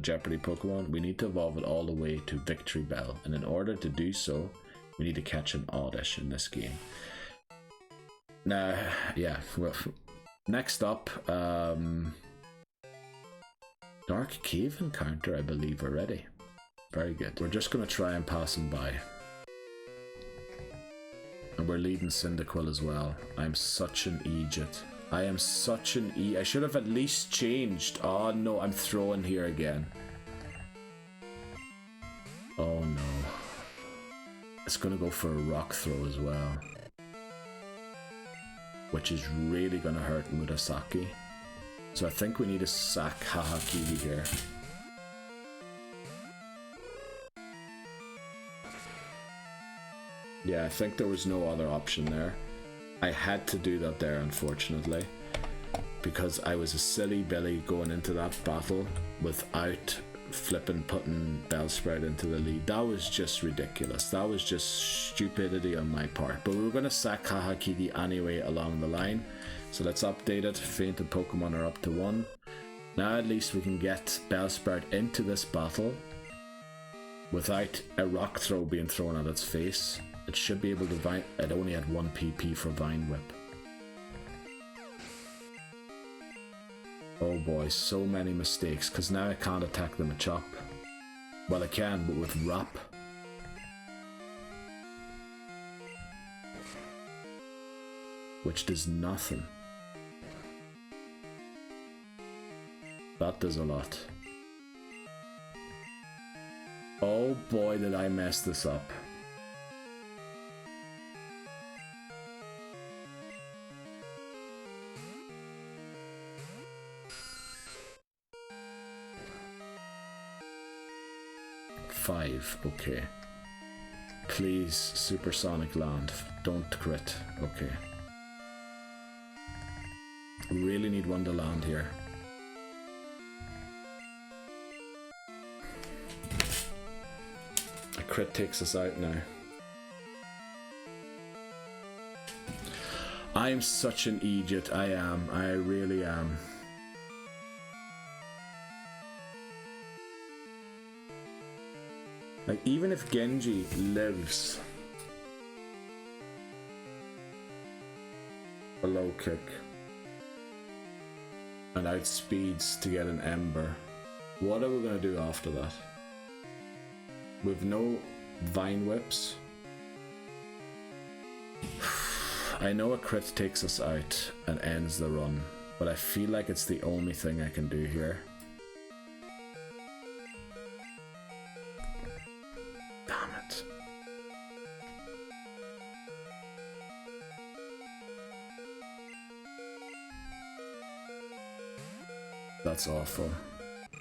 Jeopardy Pokemon, we need to evolve it all the way to Victory Bell. And in order to do so, we need to catch an Oddish in this game. Now, yeah, well, next up, Dark Cave encounter, I believe, already. Very good. We're just going to try and pass him by. And we're leading Cyndaquil as well. I'm such an Egypt. I am such an I should have at least changed. Oh no, I'm throwing here again. Oh no. It's going to go for a rock throw as well. Which is really going to hurt Murasaki. So I think we need to sack Hahakiwi here. Yeah, I think there was no other option there. I had to do that there, unfortunately, because I was a silly Billy going into that battle without putting Bellsprout into the lead. That was just ridiculous. That was just stupidity on my part. But we were going to sack Hahakiwi anyway along the line. So let's update it. Fainted Pokemon are up to 1. Now at least we can get Bellsprout into this battle without a rock throw being thrown at its face. It should be able to Vine. It only had 1 PP for Vine Whip. Oh boy, so many mistakes, because now I can't attack them with Chop. Well, I can, but with Wrap. Which does nothing. That does a lot. Oh boy, did I mess this up. Five, okay. Please, Supersonic Land. Don't crit. Okay. Really need one to land here. A crit takes us out now. I am such an idiot. I am. I really am. Like, even if Genji lives a low kick and outspeeds to get an Ember, what are we going to do after that? With no Vine Whips? I know a crit takes us out and ends the run, but I feel like it's the only thing I can do here. Damn it. That's awful.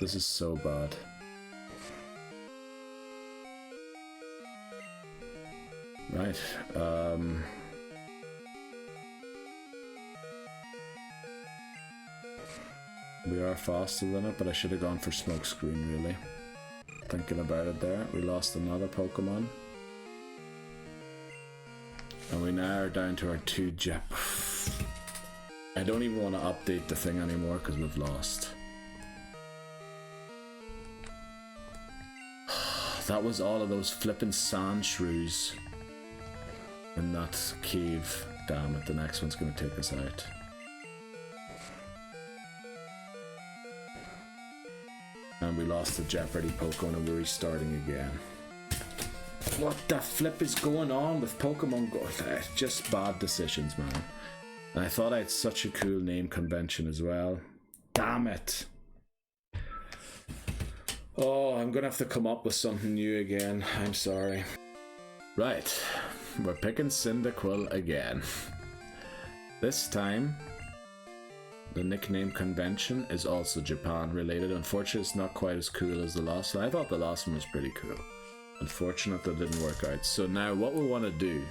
This is so bad. Right, we are faster than it, but I should have gone for Smokescreen, really. Thinking about it there, we lost another Pokemon. And we now are down to our 2 Jep. I don't even want to update the thing anymore because we've lost. That was all of those flippin' sand shrews in that cave. Damn it, the next one's gonna take us out. And we lost the Jeopardy Pokémon and we're restarting again. What the flip is going on with Pokemon Gold? Just bad decisions, man. And I thought I had such a cool name convention as well. Damn it. Oh, I'm gonna have to come up with something new again. I'm sorry. Right, we're picking Cyndaquil again. This time, the nickname convention is also Japan related. Unfortunately, it's not quite as cool as the last one. I thought the last one was pretty cool. Unfortunate that didn't work out. So now what we want to do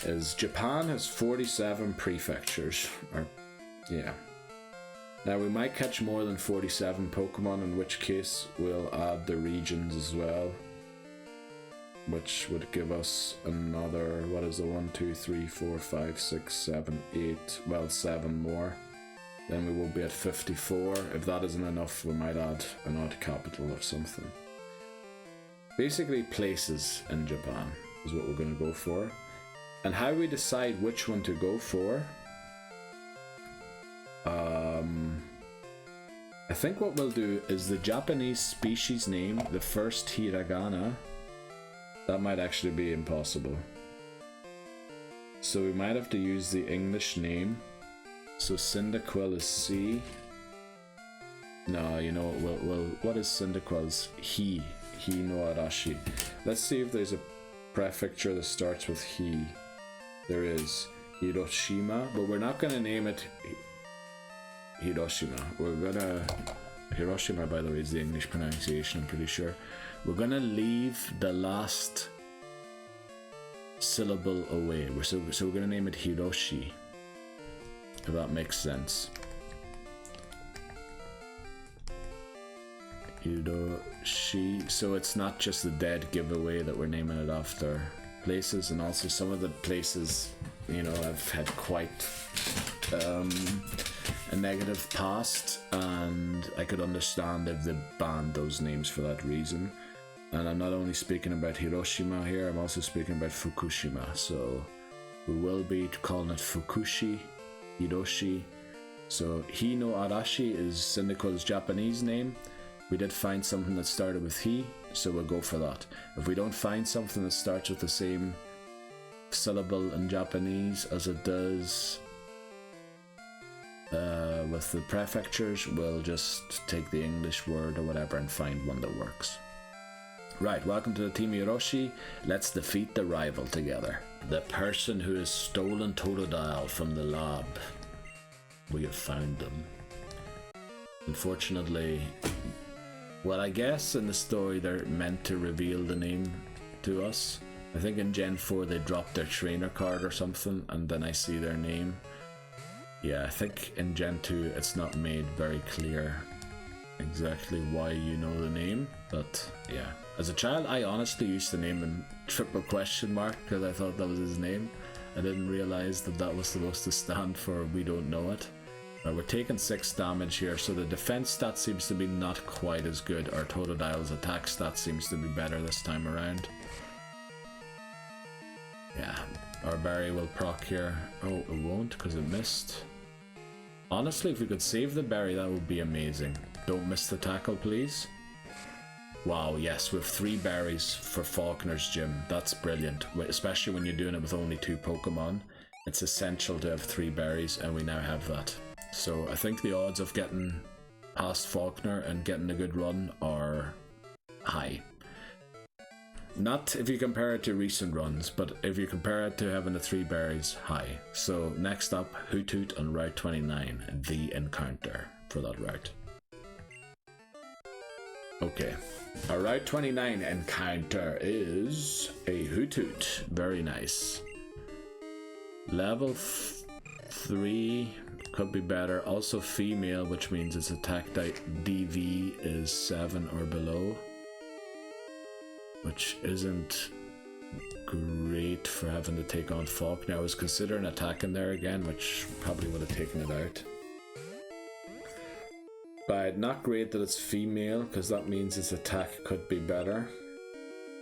is Japan has 47 prefectures. Yeah. Now we might catch more than 47 Pokemon, in which case we'll add the regions as well, which would give us another, what is the 1, 2, 3, 4, 5, 6, 7, 8, well 7 more. Then we will be at 54. If that isn't enough, we might add an odd capital or something. Basically places in Japan is what we're going to go for. And how we decide which one to go for, I think what we'll do is the Japanese species name, the first hiragana, that might actually be impossible. So we might have to use the English name. So Cyndaquil is C. No, you know what, what is Cyndaquil's? He no Arashi. Let's see if there's a prefecture that starts with he. There is Hiroshima, but we're not going to name it Hiroshima. We're gonna... Hiroshima, by the way, is the English pronunciation, I'm pretty sure. We're gonna leave the last syllable away. So we're gonna name it Hiroshi, if that makes sense. Hiroshi. So it's not just the dead giveaway that we're naming it after places, and also some of the places, you know, I've had quite a negative past, and I could understand if they banned those names for that reason. And I'm not only speaking about Hiroshima here, I'm also speaking about Fukushima. So we will be calling it Fukushi, Hiroshi, So Hi no Arashi is Cyndaquil's Japanese name. We did find something that started with he, so we'll go for that. If we don't find something that starts with the same syllable in Japanese as it does with the prefectures, we'll just take the English word or whatever and find one that works. Right, welcome to the Team Hiroshi. Let's defeat the rival together. The person who has stolen Totodile from the lab. We have found them. Unfortunately, well, I guess in the story they're meant to reveal the name to us. I think in Gen 4 they dropped their trainer card or something and then I see their name. Yeah, I think in Gen 2 it's not made very clear exactly why you know the name, but yeah. As a child, I honestly used to name him triple question mark because I thought that was his name. I didn't realize that that was supposed to stand for we don't know it. Right, we're taking 6 damage here, so the defense stat seems to be not quite as good. Our Totodile's attack stat seems to be better this time around. Yeah, our berry will proc here. Oh, it won't because it missed. Honestly, if we could save the berry, that would be amazing. Don't miss the tackle, please. Wow, yes, we have 3 berries for Falkner's gym. That's brilliant, especially when you're doing it with only 2 Pokemon. It's essential to have 3 berries, and we now have that. So I think the odds of getting past Falkner and getting a good run are high. Not if you compare it to recent runs, but if you compare it to having the 3 berries, high. So next up, Hoothoot on Route 29, the encounter for that route. Okay, our Route 29 encounter is a Hoothoot. Very nice. Level 3 could be better. Also female, which means its attack DV is 7 or below, which isn't great for having to take on Falkner. I was considering attacking there again, which probably would have taken it out. But not great that it's female, because that means its attack could be better.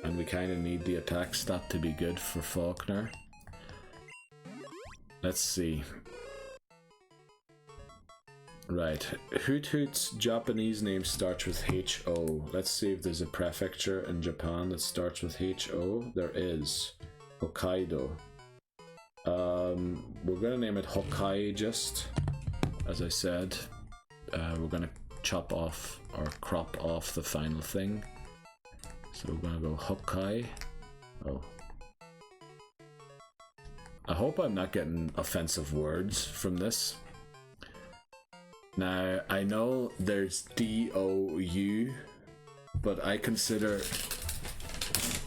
And we kind of need the attack stat to be good for Falkner. Let's see. Right, Hoothoot's Japanese name starts with H-O. Let's see if there's a prefecture in Japan that starts with H-O. There is. Hokkaido. We're gonna name it Hokkai just, as I said. We're gonna chop off or crop off the final thing. So we're gonna go Hokkai. Oh. I hope I'm not getting offensive words from this. Now, I know there's D-O-U, but I consider,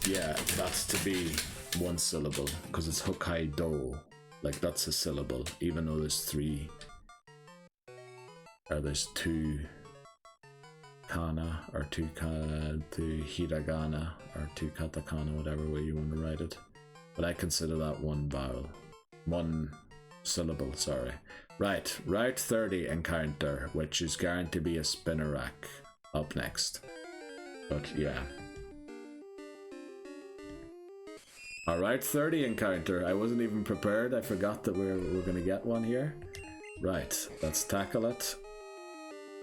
yeah, that's to be 1 syllable, because it's Hokkaido. Like, that's a syllable, even though there's 3, or there's 2 kana, or 2 hiragana, or 2 katakana, whatever way you want to write it. But I consider that 1 vowel. 1 syllable, sorry. Right, Route 30 encounter, which is guaranteed to be a Spinnerack up next. But yeah. Our Route 30 encounter, I wasn't even prepared, I forgot that we're going to get one here. Right, let's tackle it.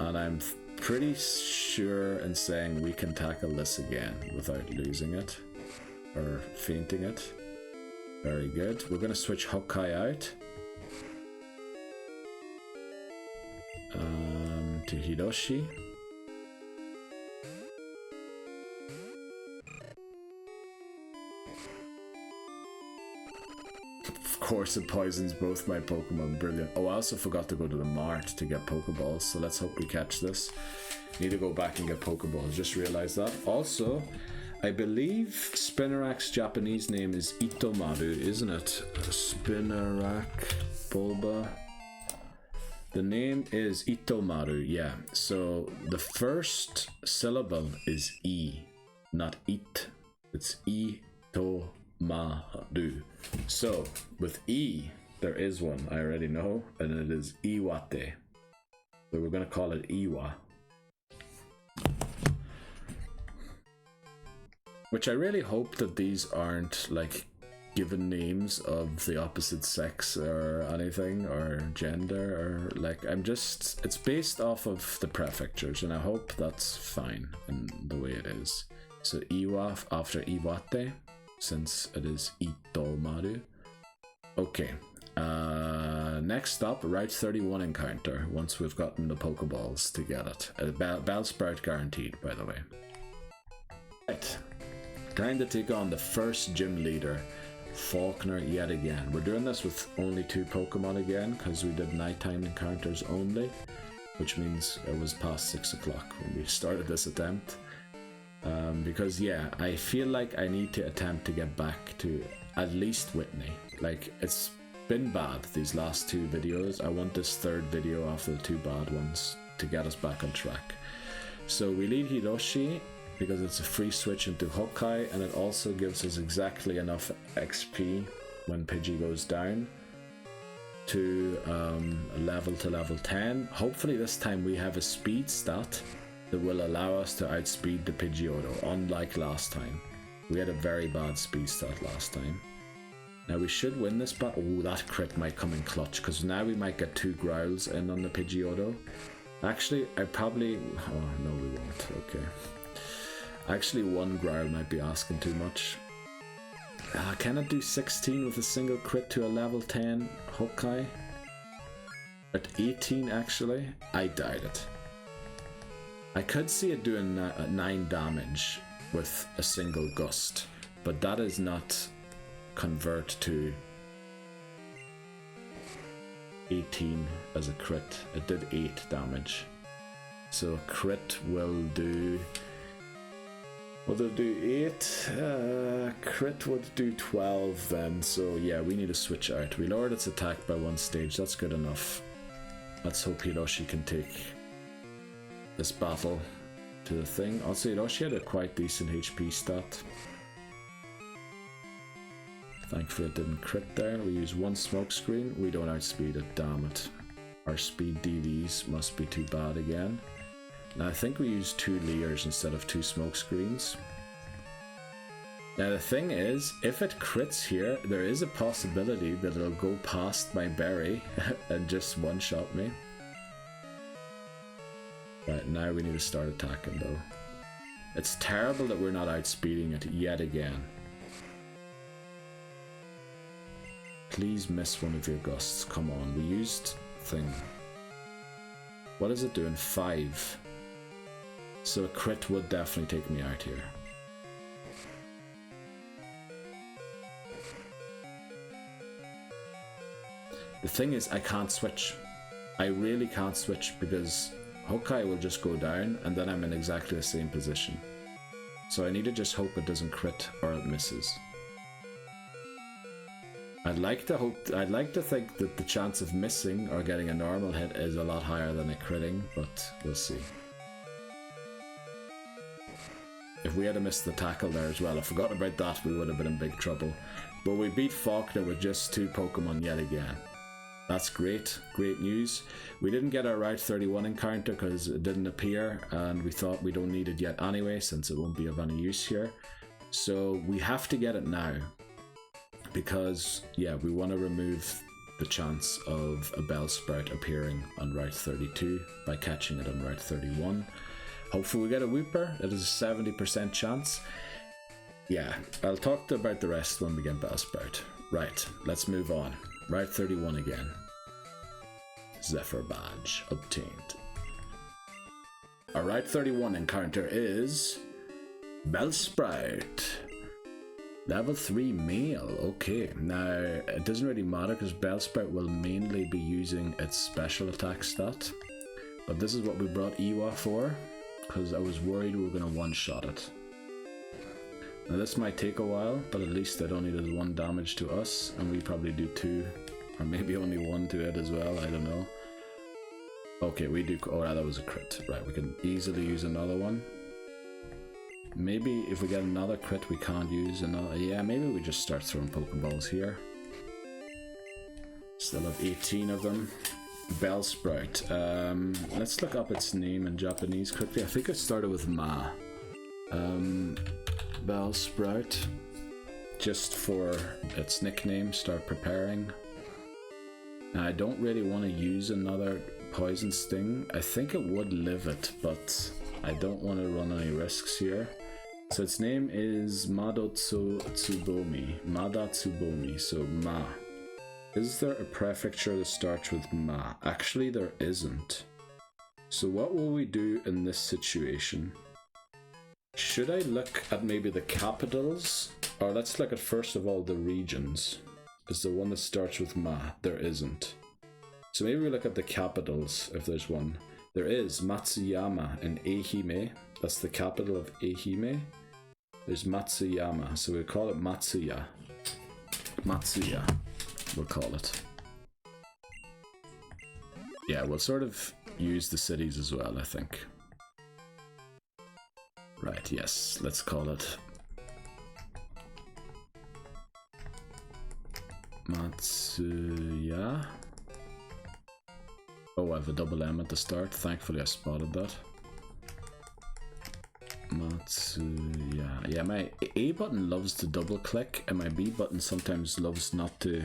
And I'm pretty sure in saying we can tackle this again without losing it. Or fainting it. Very good. We're going to switch Hokkai out. To Hiroshi. Of course it poisons both my Pokemon, brilliant. Oh, I also forgot to go to the mart to get Pokeballs, so let's hope we catch this. Need to go back and get Pokeballs, just realized that. Also, I believe Spinnerack's Japanese name is Itomaru, isn't it? Spinnerack Bulba. The name is Itomaru, yeah. So the first syllable is E, not it. It's Itomaru. So with E, there is one, I already know, and it is Iwate. So we're going to call it Iwa. Which I really hope that these aren't like given names of the opposite sex or anything, or gender, or like, it's based off of the prefectures, and I hope that's fine in the way it is. So Iwa after Iwate, since it is Itomaru. Okay, next up, Route 31 encounter, once we've gotten the Pokeballs to get it. Bellsprout guaranteed, by the way. Right, time to take on the first gym leader, Falkner, yet again. We're doing this with only 2 Pokemon again, because we did nighttime encounters only, which means it was past 6 o'clock when we started this attempt. Because yeah, I feel like I need to attempt to get back to at least Whitney. Like, it's been bad these last 2 videos. I want this 3rd video after the 2 bad ones to get us back on track. So we lead Hiroshi because it's a free switch into Hokai, and it also gives us exactly enough XP when Pidgey goes down to level 10. Hopefully this time we have a speed stat that will allow us to outspeed the Pidgeotto, unlike last time. We had a very bad speed stat last time. Now we should win this battle. Oh, that crit might come in clutch, because now we might get 2 Growls in on the Pidgeotto. Actually, I probably... oh, no we won't, okay. Actually, 1 Growl might be asking too much. Can it do 16 with a single crit to a level 10 Hokai? At 18 actually? I doubt it. I could see it doing 9 damage with a single gust, but that is not convert to 18 as a crit. It did 8 damage. So a crit will do... will it do 8? Crit would do 12 then, so yeah, we need to switch out. We lowered its attack by 1 stage, that's good enough. Let's hope Hiroshi can take this battle to the thing. Also, Hiroshi had a quite decent HP stat. Thankfully it didn't crit there. We use 1 smoke screen. We don't outspeed it, damn it. Our speed DVs must be too bad again. Now I think we use 2 Leers instead of 2 smoke screens. Now the thing is, if it crits here, there is a possibility that it'll go past my berry and just one-shot me. Right, now we need to start attacking though. It's terrible that we're not outspeeding it yet again. Please miss one of your gusts, come on, we used thing. What is it doing? 5. So a crit would definitely take me out here. The thing is, I can't switch. I really can't switch because Hokai will just go down and then I'm in exactly the same position. So I need to just hope it doesn't crit or it misses. I'd like to think that the chance of missing or getting a normal hit is a lot higher than a critting, but we'll see. If we had missed the tackle there as well, I forgot about that, we would have been in big trouble. But we beat Falkner with just 2 Pokemon yet again. That's great, great news. We didn't get our Route 31 encounter because it didn't appear, and we thought we don't need it yet anyway since it won't be of any use here. So we have to get it now. Because, yeah, we want to remove the chance of a Bellsprout appearing on Route 32 by catching it on Route 31. Hopefully we get a Wooper. It is a 70% chance. Yeah, I'll talk about the rest when we get Bellsprout. Right, let's move on. Route 31 again. Zephyr badge obtained. Our Route 31 encounter is Bellsprout. Level 3 male, okay. Now, it doesn't really matter because Bellsprout will mainly be using its special attack stat. But this is what we brought Iwa for, because I was worried we were going to one-shot it. Now this might take a while, but at least it only does 1 damage to us, and we probably do 2, or maybe only 1 to it as well, I don't know. Okay, we do, oh that was a crit. Right, we can easily use another one. Maybe if we get another crit we can't use another, yeah, maybe we just start throwing Pokeballs here. Still have 18 of them. Bellsprout, let's look up its name in Japanese quickly. I think it started with Ma. Bellsprout. just for its nickname, start preparing. Now, I don't really want to use another poison sting. I think it would live it, but I don't want to run any risks here. So its name is Tsubomi. Mada Tsubomi, so Ma. Is there a prefecture that starts with Ma? Actually, there isn't. So what will we do in this situation? Should I look at maybe the capitals? Or let's look at first of all the regions. Is the one that starts with Ma? There isn't. So maybe we look at the capitals if there's one. There is Matsuyama in Ehime. That's the capital of Ehime. There's Matsuyama, so we'll call it Matsuya. Matsuya, we'll call it. Yeah, we'll sort of use the cities as well, I think. Right, yes, let's call it Matsuya. Oh, I have a double M at the start. Thankfully I spotted that. Matsuya. Yeah, my A button loves to double click and my B button sometimes loves not to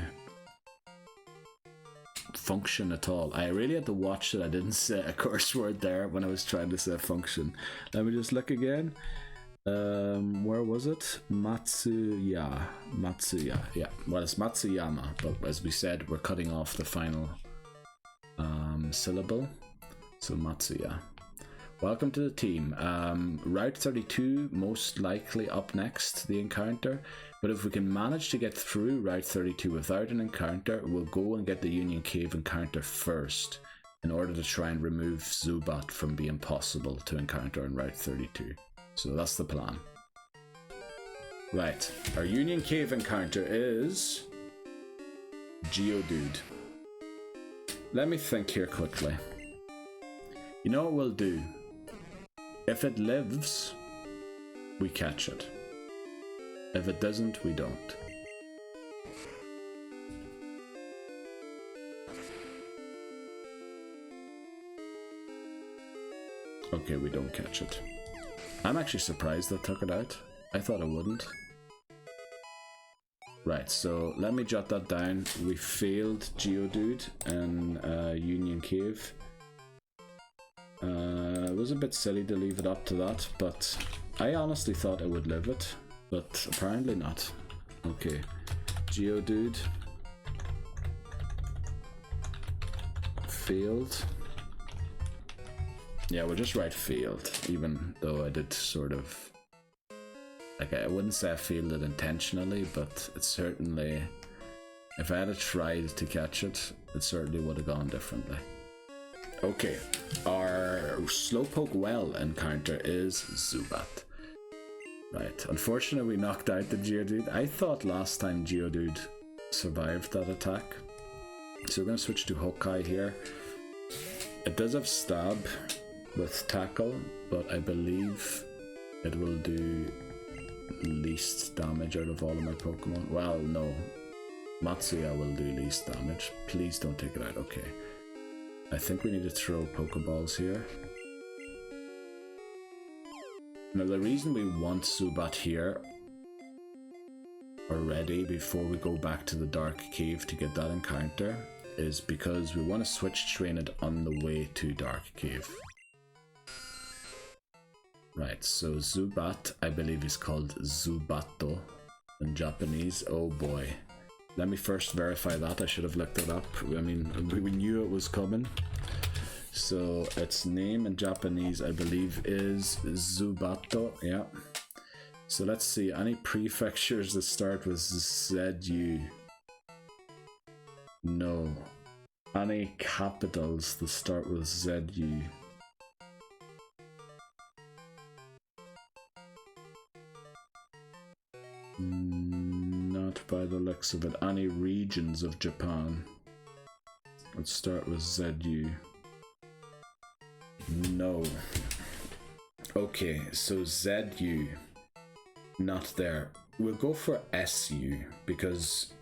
function at all. I really had to watch that I didn't say a curse word there when I was trying to say function. Let me just look again. Where was it? Matsuya. Matsuya. Yeah, well, it's Matsuyama, but as we said, we're cutting off the final syllable. So Matsuya. Welcome to the team. Route 32 most likely up next, the encounter. But if we can manage to get through Route 32 without an encounter, we'll go and get the Union Cave encounter first in order to try and remove Zubat from being possible to encounter on Route 32. So that's the plan. Right, our Union Cave encounter is Geodude. Let me think here quickly. You know what we'll do? If it lives, we catch it. If it doesn't, we don't. Okay, we don't catch it. I'm actually surprised that took it out. I thought it wouldn't. Right, so let me jot that down. We failed Geodude and Union Cave. It was a bit silly to leave it up to that, but I honestly thought it would live it, but apparently not. Okay, Geodude failed. Yeah, we'll just write failed, even though I did sort of, like, I wouldn't say I failed it intentionally, but it's certainly, if I had tried to catch it, it certainly would have gone differently. Okay, our Slowpoke well encounter is Zubat. Right, unfortunately we knocked out the Geodude. I thought last time Geodude survived that attack. So we're going to switch to Hokai here. It does have Stab with Tackle, but I believe it will do least damage out of all of my Pokemon. Well, no. Matsuya will do least damage. Please don't take it out. Okay. I think we need to throw Pokeballs here. Now the reason we want Zubat here already before we go back to the Dark Cave to get that encounter is because we want to switch train it on the way to Dark Cave. Right, so Zubat, I believe is called Zubato in Japanese. Oh boy. Let me first verify that. I should have looked it up. I mean, we knew it was coming. So its name in Japanese, I believe, is Zubato. Yeah. So let's see. Any prefectures that start with ZU? No. Any capitals that start with ZU? Not by the looks of it. Any regions of Japan? Let's start with ZU. No. Okay, so ZU. Not there. We'll go for SU because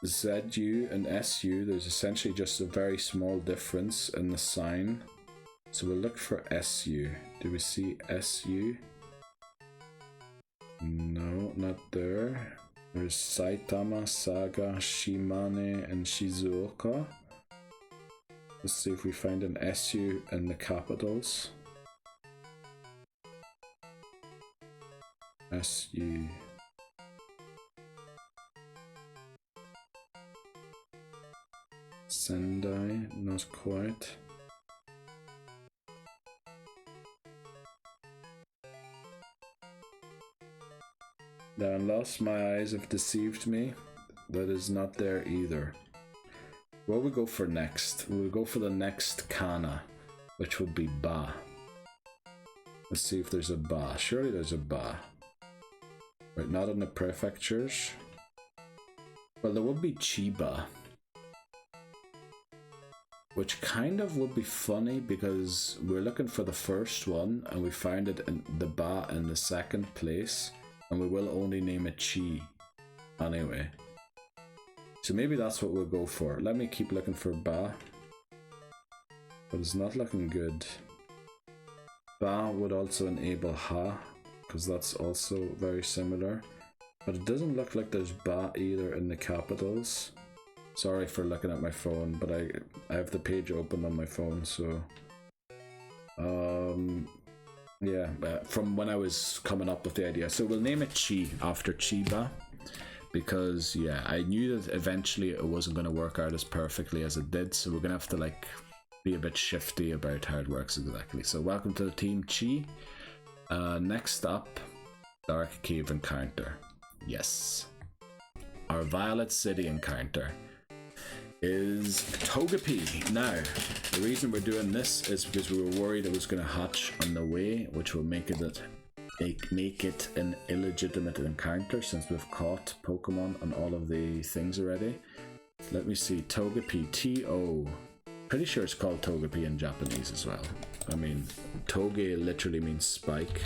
ZU and SU, there's essentially just a very small difference in the sign. So we'll look for SU. Do we see SU? No, not there. There's Saitama, Saga, Shimane, and Shizuoka. Let's see if we find an SU in the capitals. SU. Sendai, not quite. Now, unless my eyes have deceived me, that is not there either. What we go for next? We'll go for the next kana, which would be Ba. Let's see if there's a Ba. Surely there's a Ba. Right, not in the prefectures. Well, there would be Chiba. Which kind of would be funny because we're looking for the first one and we find it in the Ba in the second place. And we will only name it Chi anyway. So maybe that's what we'll go for. Let me keep looking for Ba. But it's not looking good. Ba would also enable Ha, because that's also very similar. But it doesn't look like there's Ba either in the capitals. Sorry for looking at my phone, but I have the page open on my phone, so... yeah, from when I was coming up with the idea. So we'll name it Chi after Chiba. Because, yeah, I knew that eventually it wasn't going to work out as perfectly as it did. So we're going to have to, like, be a bit shifty about how it works exactly. So welcome to the team, Chi. Next up, Dark Cave Encounter. Yes. Our Violet City encounter is Togepi. Now, the reason we're doing this is because we were worried it was going to hatch on the way, which will make it an illegitimate encounter since we've caught Pokemon on all of the things already. Let me see, Togepi, T-O. Pretty sure it's called Togepi in Japanese as well. I mean, Toge literally means spike,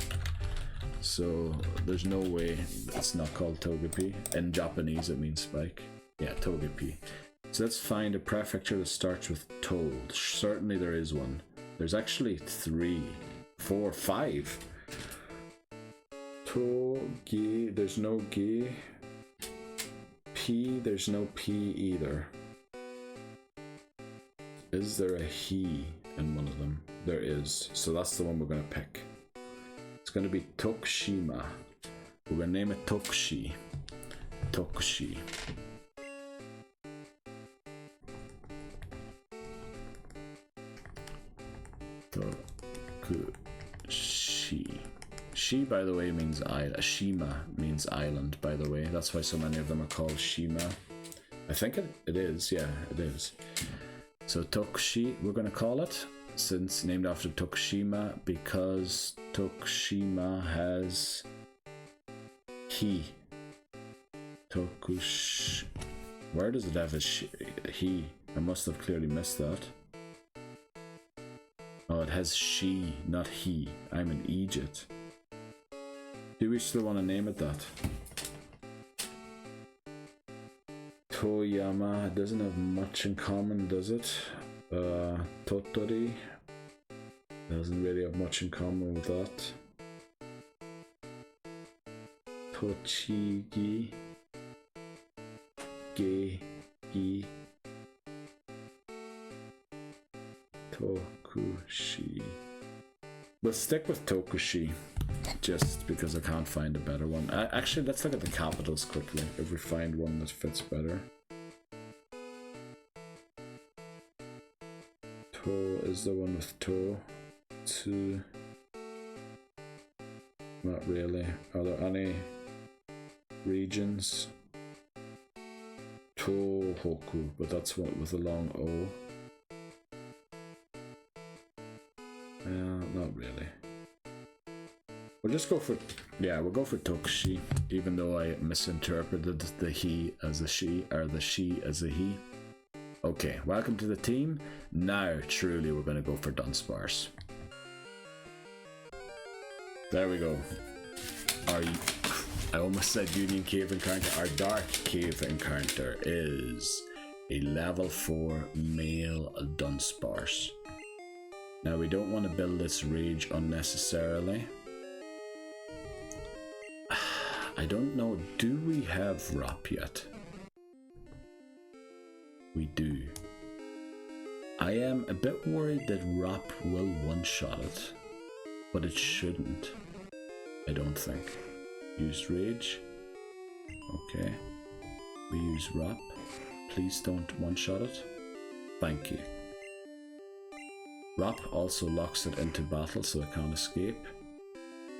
so there's no way it's not called Togepi. In Japanese it means spike. Yeah, Togepi. So let's find a prefecture that starts with To. Certainly there is one. There's actually 3, 4, 5. To, Ge, there's no Ge. P, there's no P either. Is there a He in one of them? There is. So that's the one we're going to pick. It's going to be Tokushima. We're going to name it Tokushi. Tokushi. Tokushi. Shi, by the way, means island. Shima means island, by the way. That's why so many of them are called Shima. I think it is. Yeah, it is. So Tokushi, we're going to call it, since named after Tokushima, because Tokushima has He. Tokush. Where does it have a He? I must have clearly missed that. Oh, it has She, not He. I'm an Egypt. Do we still want to name it that? Toyama doesn't have much in common, does it? Totori doesn't really have much in common with that. Tochigi, Ge-gi, Tokushi. We'll stick with Tokushi, just because I can't find a better one. Actually, let's look at the capitals quickly, if we find one that fits better. To is the one with To. Tsu. Not really. Are there any regions? Tohoku, but that's one with a long O. Not really. We'll just go for, yeah, we'll go for Tokushi, even though I misinterpreted the he as a she, or the she as a he. Okay, welcome to the team. Now, truly, we're going to go for Dunsparce. There we go. I almost said Union Cave Encounter. Our Dark Cave Encounter is a level 4 male Dunsparce. Now, we don't want to build this rage unnecessarily. I don't know, do we have Rop yet? We do. I am a bit worried that Rop will one-shot it, but it shouldn't. I don't think. Use Rage. Okay. We use Rop. Please don't one-shot it. Thank you. Rop also locks it into battle so it can't escape.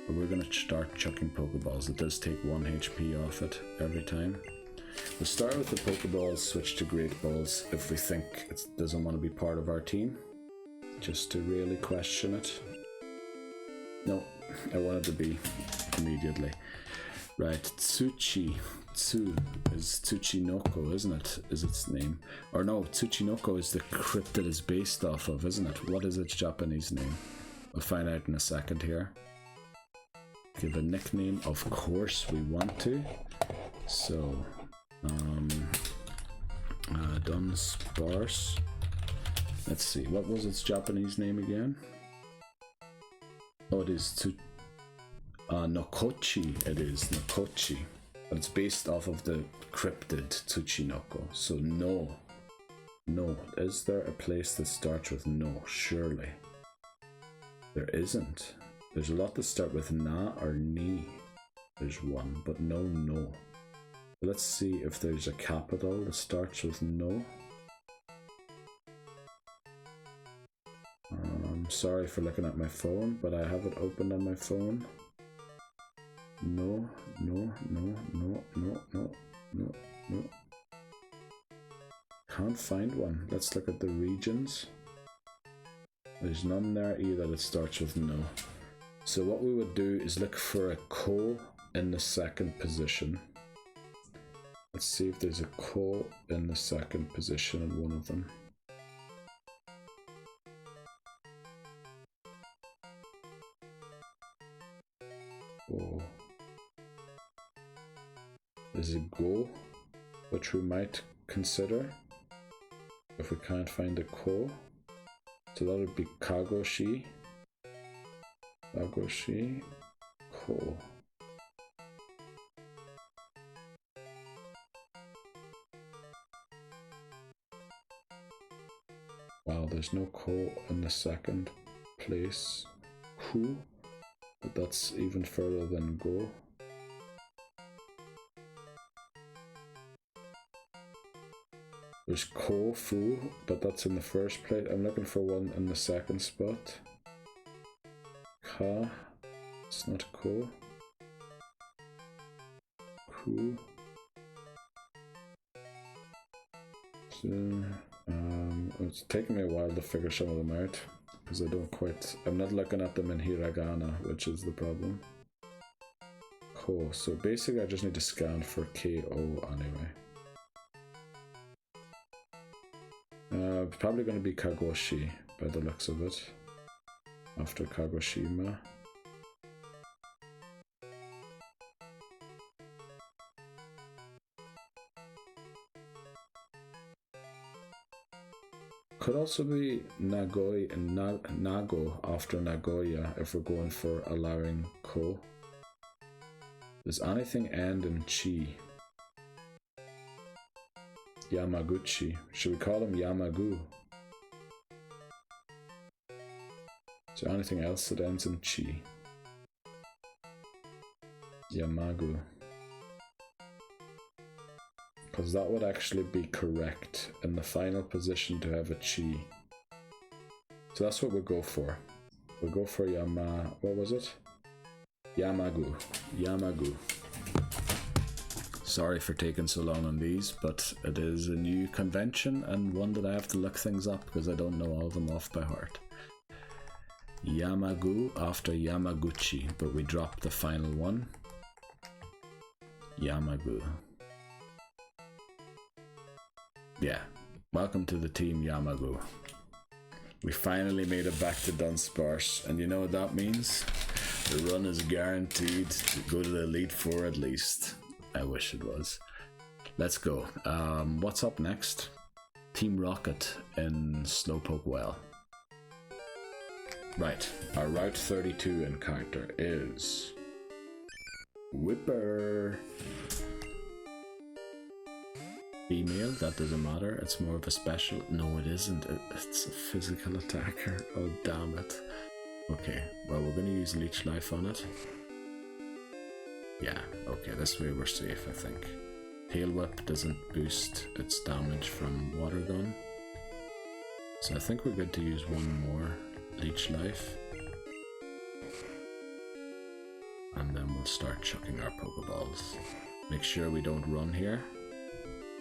But we're gonna start chucking Pokeballs. It does take 1 HP off it every time. We'll start with the Pokeballs, switch to Great Balls if we think it doesn't want to be part of our team. Just to really question it. No, I want it to be immediately. Right, Tsuchi. Tsu is Tsuchinoko, isn't it? Is its name? Or no, Tsuchinoko is the crypt that is based off of, isn't it? What is its Japanese name? We'll find out in a second here. Give a nickname, of course we want to. So, Dunsparce. Let's see, what was its Japanese name again? Oh, it is Nokochi. It is Nokochi. But it's based off of the cryptid Tsuchinoko. So no. No. Is there a place that starts with no? Surely. There isn't. There's a lot that start with na or ni. There's one, but no, no. Let's see if there's a capital that starts with no. Sorry for looking at my phone, but I have it opened on my phone. No, no, no, no, no, no, no, no. Can't find one. Let's look at the regions. There's none there either that starts with no. So what we would do is look for a ko in the second position. Let's see if there's a ko in the second position in one of them. Oh. There's a go, which we might consider if we can't find a ko. So that would be Kagoshi. Kagoshi, ko. Wow, there's no ko in the second place. Ku, but that's even further than go. There's ko, fu, but that's in the first place. I'm looking for one in the second spot. Ka, it's not ko. Ku. So, it's taking me a while to figure some of them out because I don't quite. I'm not looking at them in hiragana, which is the problem. Ko. So basically, I just need to scan for KO anyway. It's probably going to be Kagoshi by the looks of it. After Kagoshima. Could also be Nagoya and Nago after Nagoya if we're going for allowing ko. Does anything end in chi? Yamaguchi. Should we call him Yamagu? Is there anything else that ends in chi? Yamagu. Because that would actually be correct in the final position to have a chi. So that's what we'll go for. We'll go for what was it? Yamagu. Yamagu. Sorry for taking so long on these, but it is a new convention and one that I have to look things up because I don't know all of them off by heart. Yamagu after Yamaguchi, but we dropped the final one. Yamagu. Yeah, welcome to the team Yamagu. We finally made it back to Dunsparce, and you know what that means? The run is guaranteed to go to the Elite Four at least. I wish it was. Let's go. What's up next? Team Rocket in Slowpoke Well. Right, our Route 32 encounter is Whipper. Female, that doesn't matter. It's more of a special. No, it isn't. It's a physical attacker. Oh, damn it. Okay, well, we're going to use Leech Life on it. Yeah, okay, this way we're safe, I think. Tail Whip doesn't boost its damage from Water Gun. So I think we're good to use one more Leech Life. And then we'll start chucking our Pokeballs. Make sure we don't run here.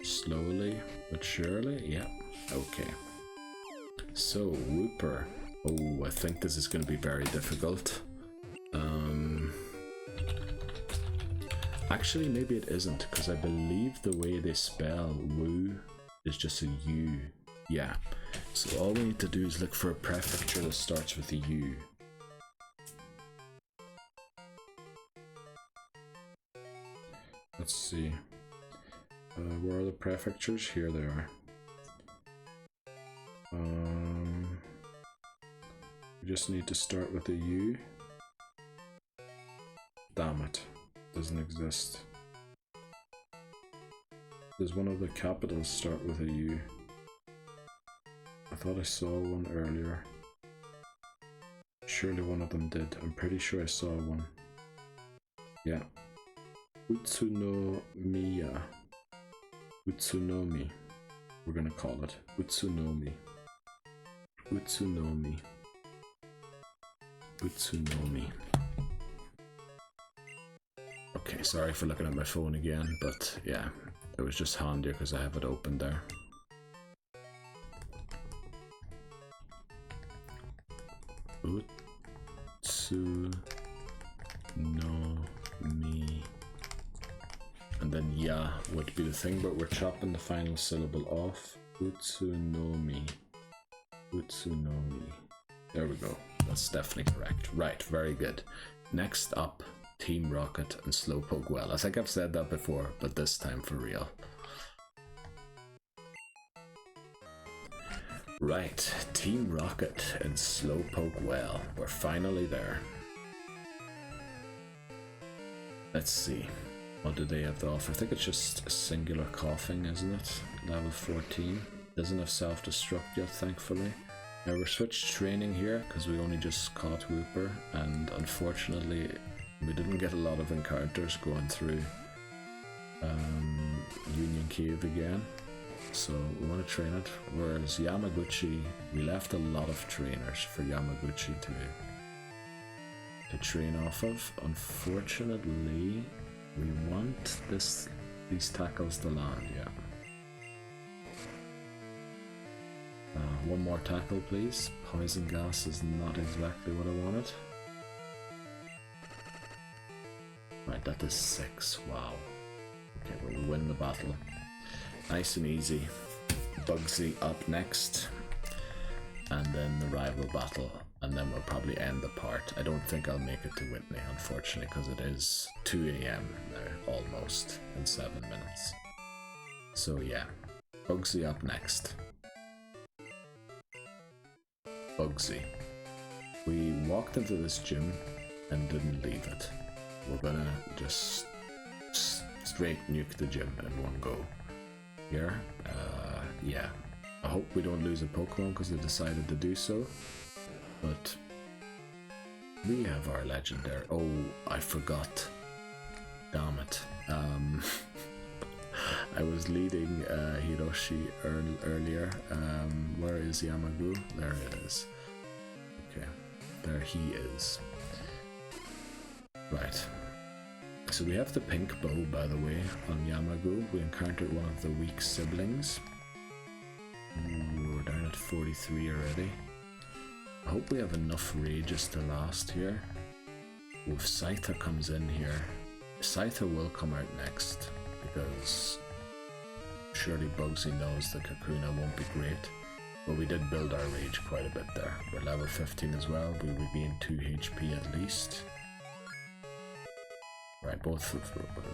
Slowly but surely, yeah, okay. So, Wooper. Oh, I think this is going to be very difficult. Actually, maybe it isn't, because I believe the way they spell woo is just a U. Yeah, so all we need to do is look for a prefecture that starts with a U. Let's see. Where are the prefectures? Here they are. We just need to start with a U. Damn it. Doesn't exist. Does one of the capitals start with a U? I thought I saw one earlier. Surely one of them did. I'm pretty sure I saw one. Yeah. Utsunomiya. Utsunomi. We're gonna call it Utsunomi. Utsunomi. Utsunomi. Okay, sorry for looking at my phone again, but yeah, it was just handier because I have it open there. Utsunomi. And then ya would be the thing, but we're chopping the final syllable off. Utsunomi. Utsunomi. There we go. That's definitely correct. Right, very good. Next up, Team Rocket and Slowpoke. Well, I think I've said that before, but this time for real. Right, Team Rocket and Slowpoke. Well, we're finally there. Let's see. What do they have to offer? I think it's just a singular coughing, isn't it? Level 14. Doesn't have self-destruct yet, thankfully. Now we're switched training here because we only just caught Wooper, and unfortunately we didn't get a lot of encounters going through Union Cave again. So we want to train it. Whereas Yamaguchi, we left a lot of trainers for Yamaguchi to train off of. Unfortunately, we want these tackles to land, yeah. One more tackle, please. Poison gas is not exactly what I wanted. Right, that is 6. Wow. Okay, well, we win the battle. Nice and easy. Bugsy up next. And then the rival battle. And then we'll probably end the part. I don't think I'll make it to Whitney, unfortunately, because it is 2 AM now, almost, in 7 minutes. So yeah, Bugsy up next. Bugsy. We walked into this gym and didn't leave it. We're gonna just straight nuke the gym in one go. Here, yeah. I hope we don't lose a Pokemon because they decided to do so. But we have our legendary. Oh, I forgot. Damn it. I was leading Hiroshi earlier. Where is Yamagu? There it is. Okay, there he is. Right. So we have the pink bow, by the way, on Yamagu. We encountered one of the weak siblings. Ooh, we're down at 43 already. I hope we have enough rages to last here. If Scyther comes in here, Scyther will come out next, because surely Bugsy knows the Kakuna won't be great. But we did build our rage quite a bit there. We're level 15 as well, we regain 2 HP at least. Right, both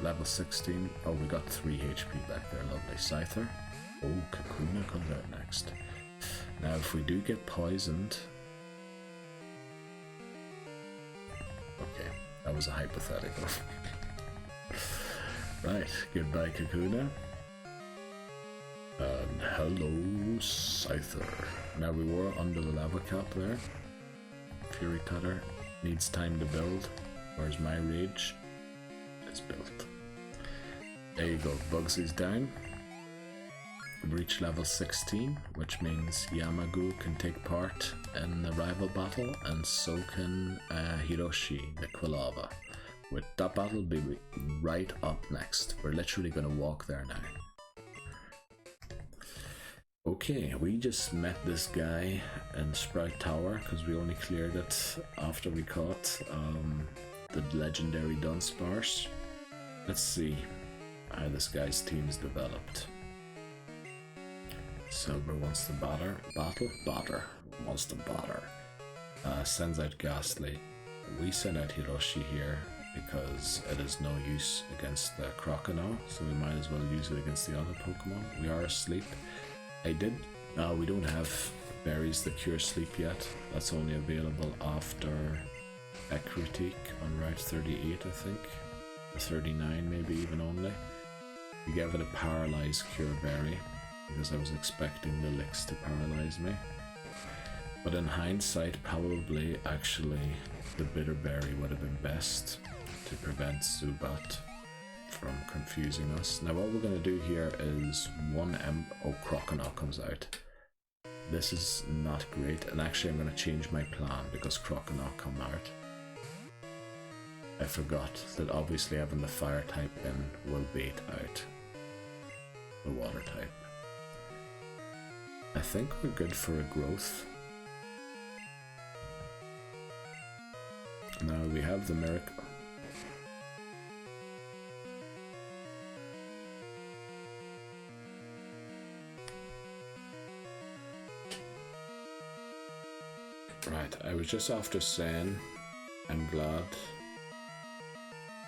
level 16. Oh, we got 3 HP back there, lovely. Scyther. Oh, Kakuna comes out next. Now if we do get poisoned... Okay, that was a hypothetical. Right, goodbye Kakuna. And hello Scyther. Now we were under the lava cap there. Fury Cutter needs time to build. Where's my rage? It's built. There you go, Bugsy's down. We've reached level 16, which means Yamagu can take part in the rival battle, and so can Hiroshi, the Quilava. With that battle be right up next. We're literally going to walk there now. Okay, we just met this guy in Sprite Tower because we only cleared it after we caught the legendary Dunsparce. Let's see how this guy's team's developed. Silver wants to battle, wants to batter. Sends out Ghastly. We send out Hiroshi here because it is no use against the Crocodile, so we might as well use it against the other Pokemon. We are asleep. We don't have berries that cure sleep yet. That's only available after a critique on Route 38, I think. Or 39 maybe even only. We gave it a Paralyze Cure Berry, because I was expecting the licks to paralyze me. But in hindsight, probably actually the Bitter Berry would have been best to prevent Zubat from confusing us. Now what we're going to do here is Croconaw comes out. This is not great, and actually I'm going to change my plan because Croconaw come out. I forgot that obviously having the fire type in will bait out the water type. I think we're good for a growth. Now we have the miracle. Right, I was just after saying I'm glad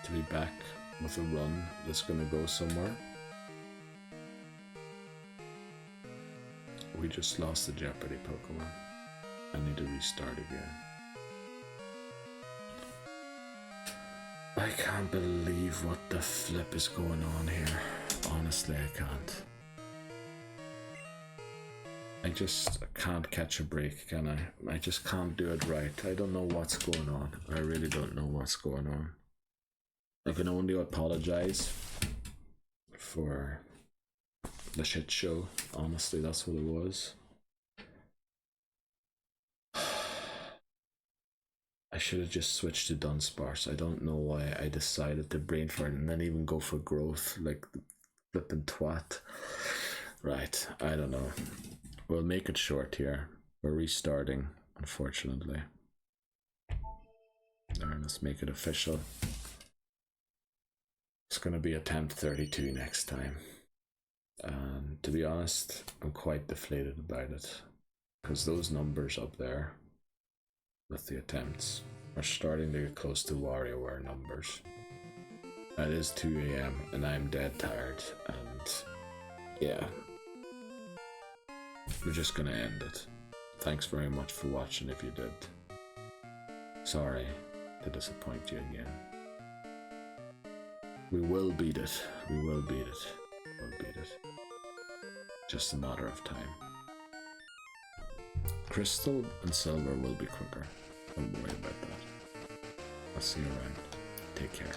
to be back with a run that's gonna go somewhere. We just lost the Jeopardy Pokémon. I need to restart again. I can't believe what the flip is going on here. Honestly, I can't. I just can't catch a break, can I? I just can't do it right. I don't know what's going on. I really don't know what's going on. I can only apologize for the shit show. Honestly, that's what it was. I should have just switched to Dunsparce. I don't know why I decided to brain fart and then even go for growth like the flippin' twat. Right, I don't know. We'll make it short here. We're restarting, unfortunately. There, let's make it official. It's gonna be attempt 32 next time. And to be honest, I'm quite deflated about it. Because those numbers up there with the attempts are starting to get close to WarioWare numbers. It is 2 AM and I'm dead tired, and yeah, we're just gonna end it. Thanks very much for watching if you did. Sorry to disappoint you again. We will beat it. We will beat it. We'll beat it. Just a matter of time. Crystal and Silver will be quicker. Don't worry about that. I'll see you around. Take care.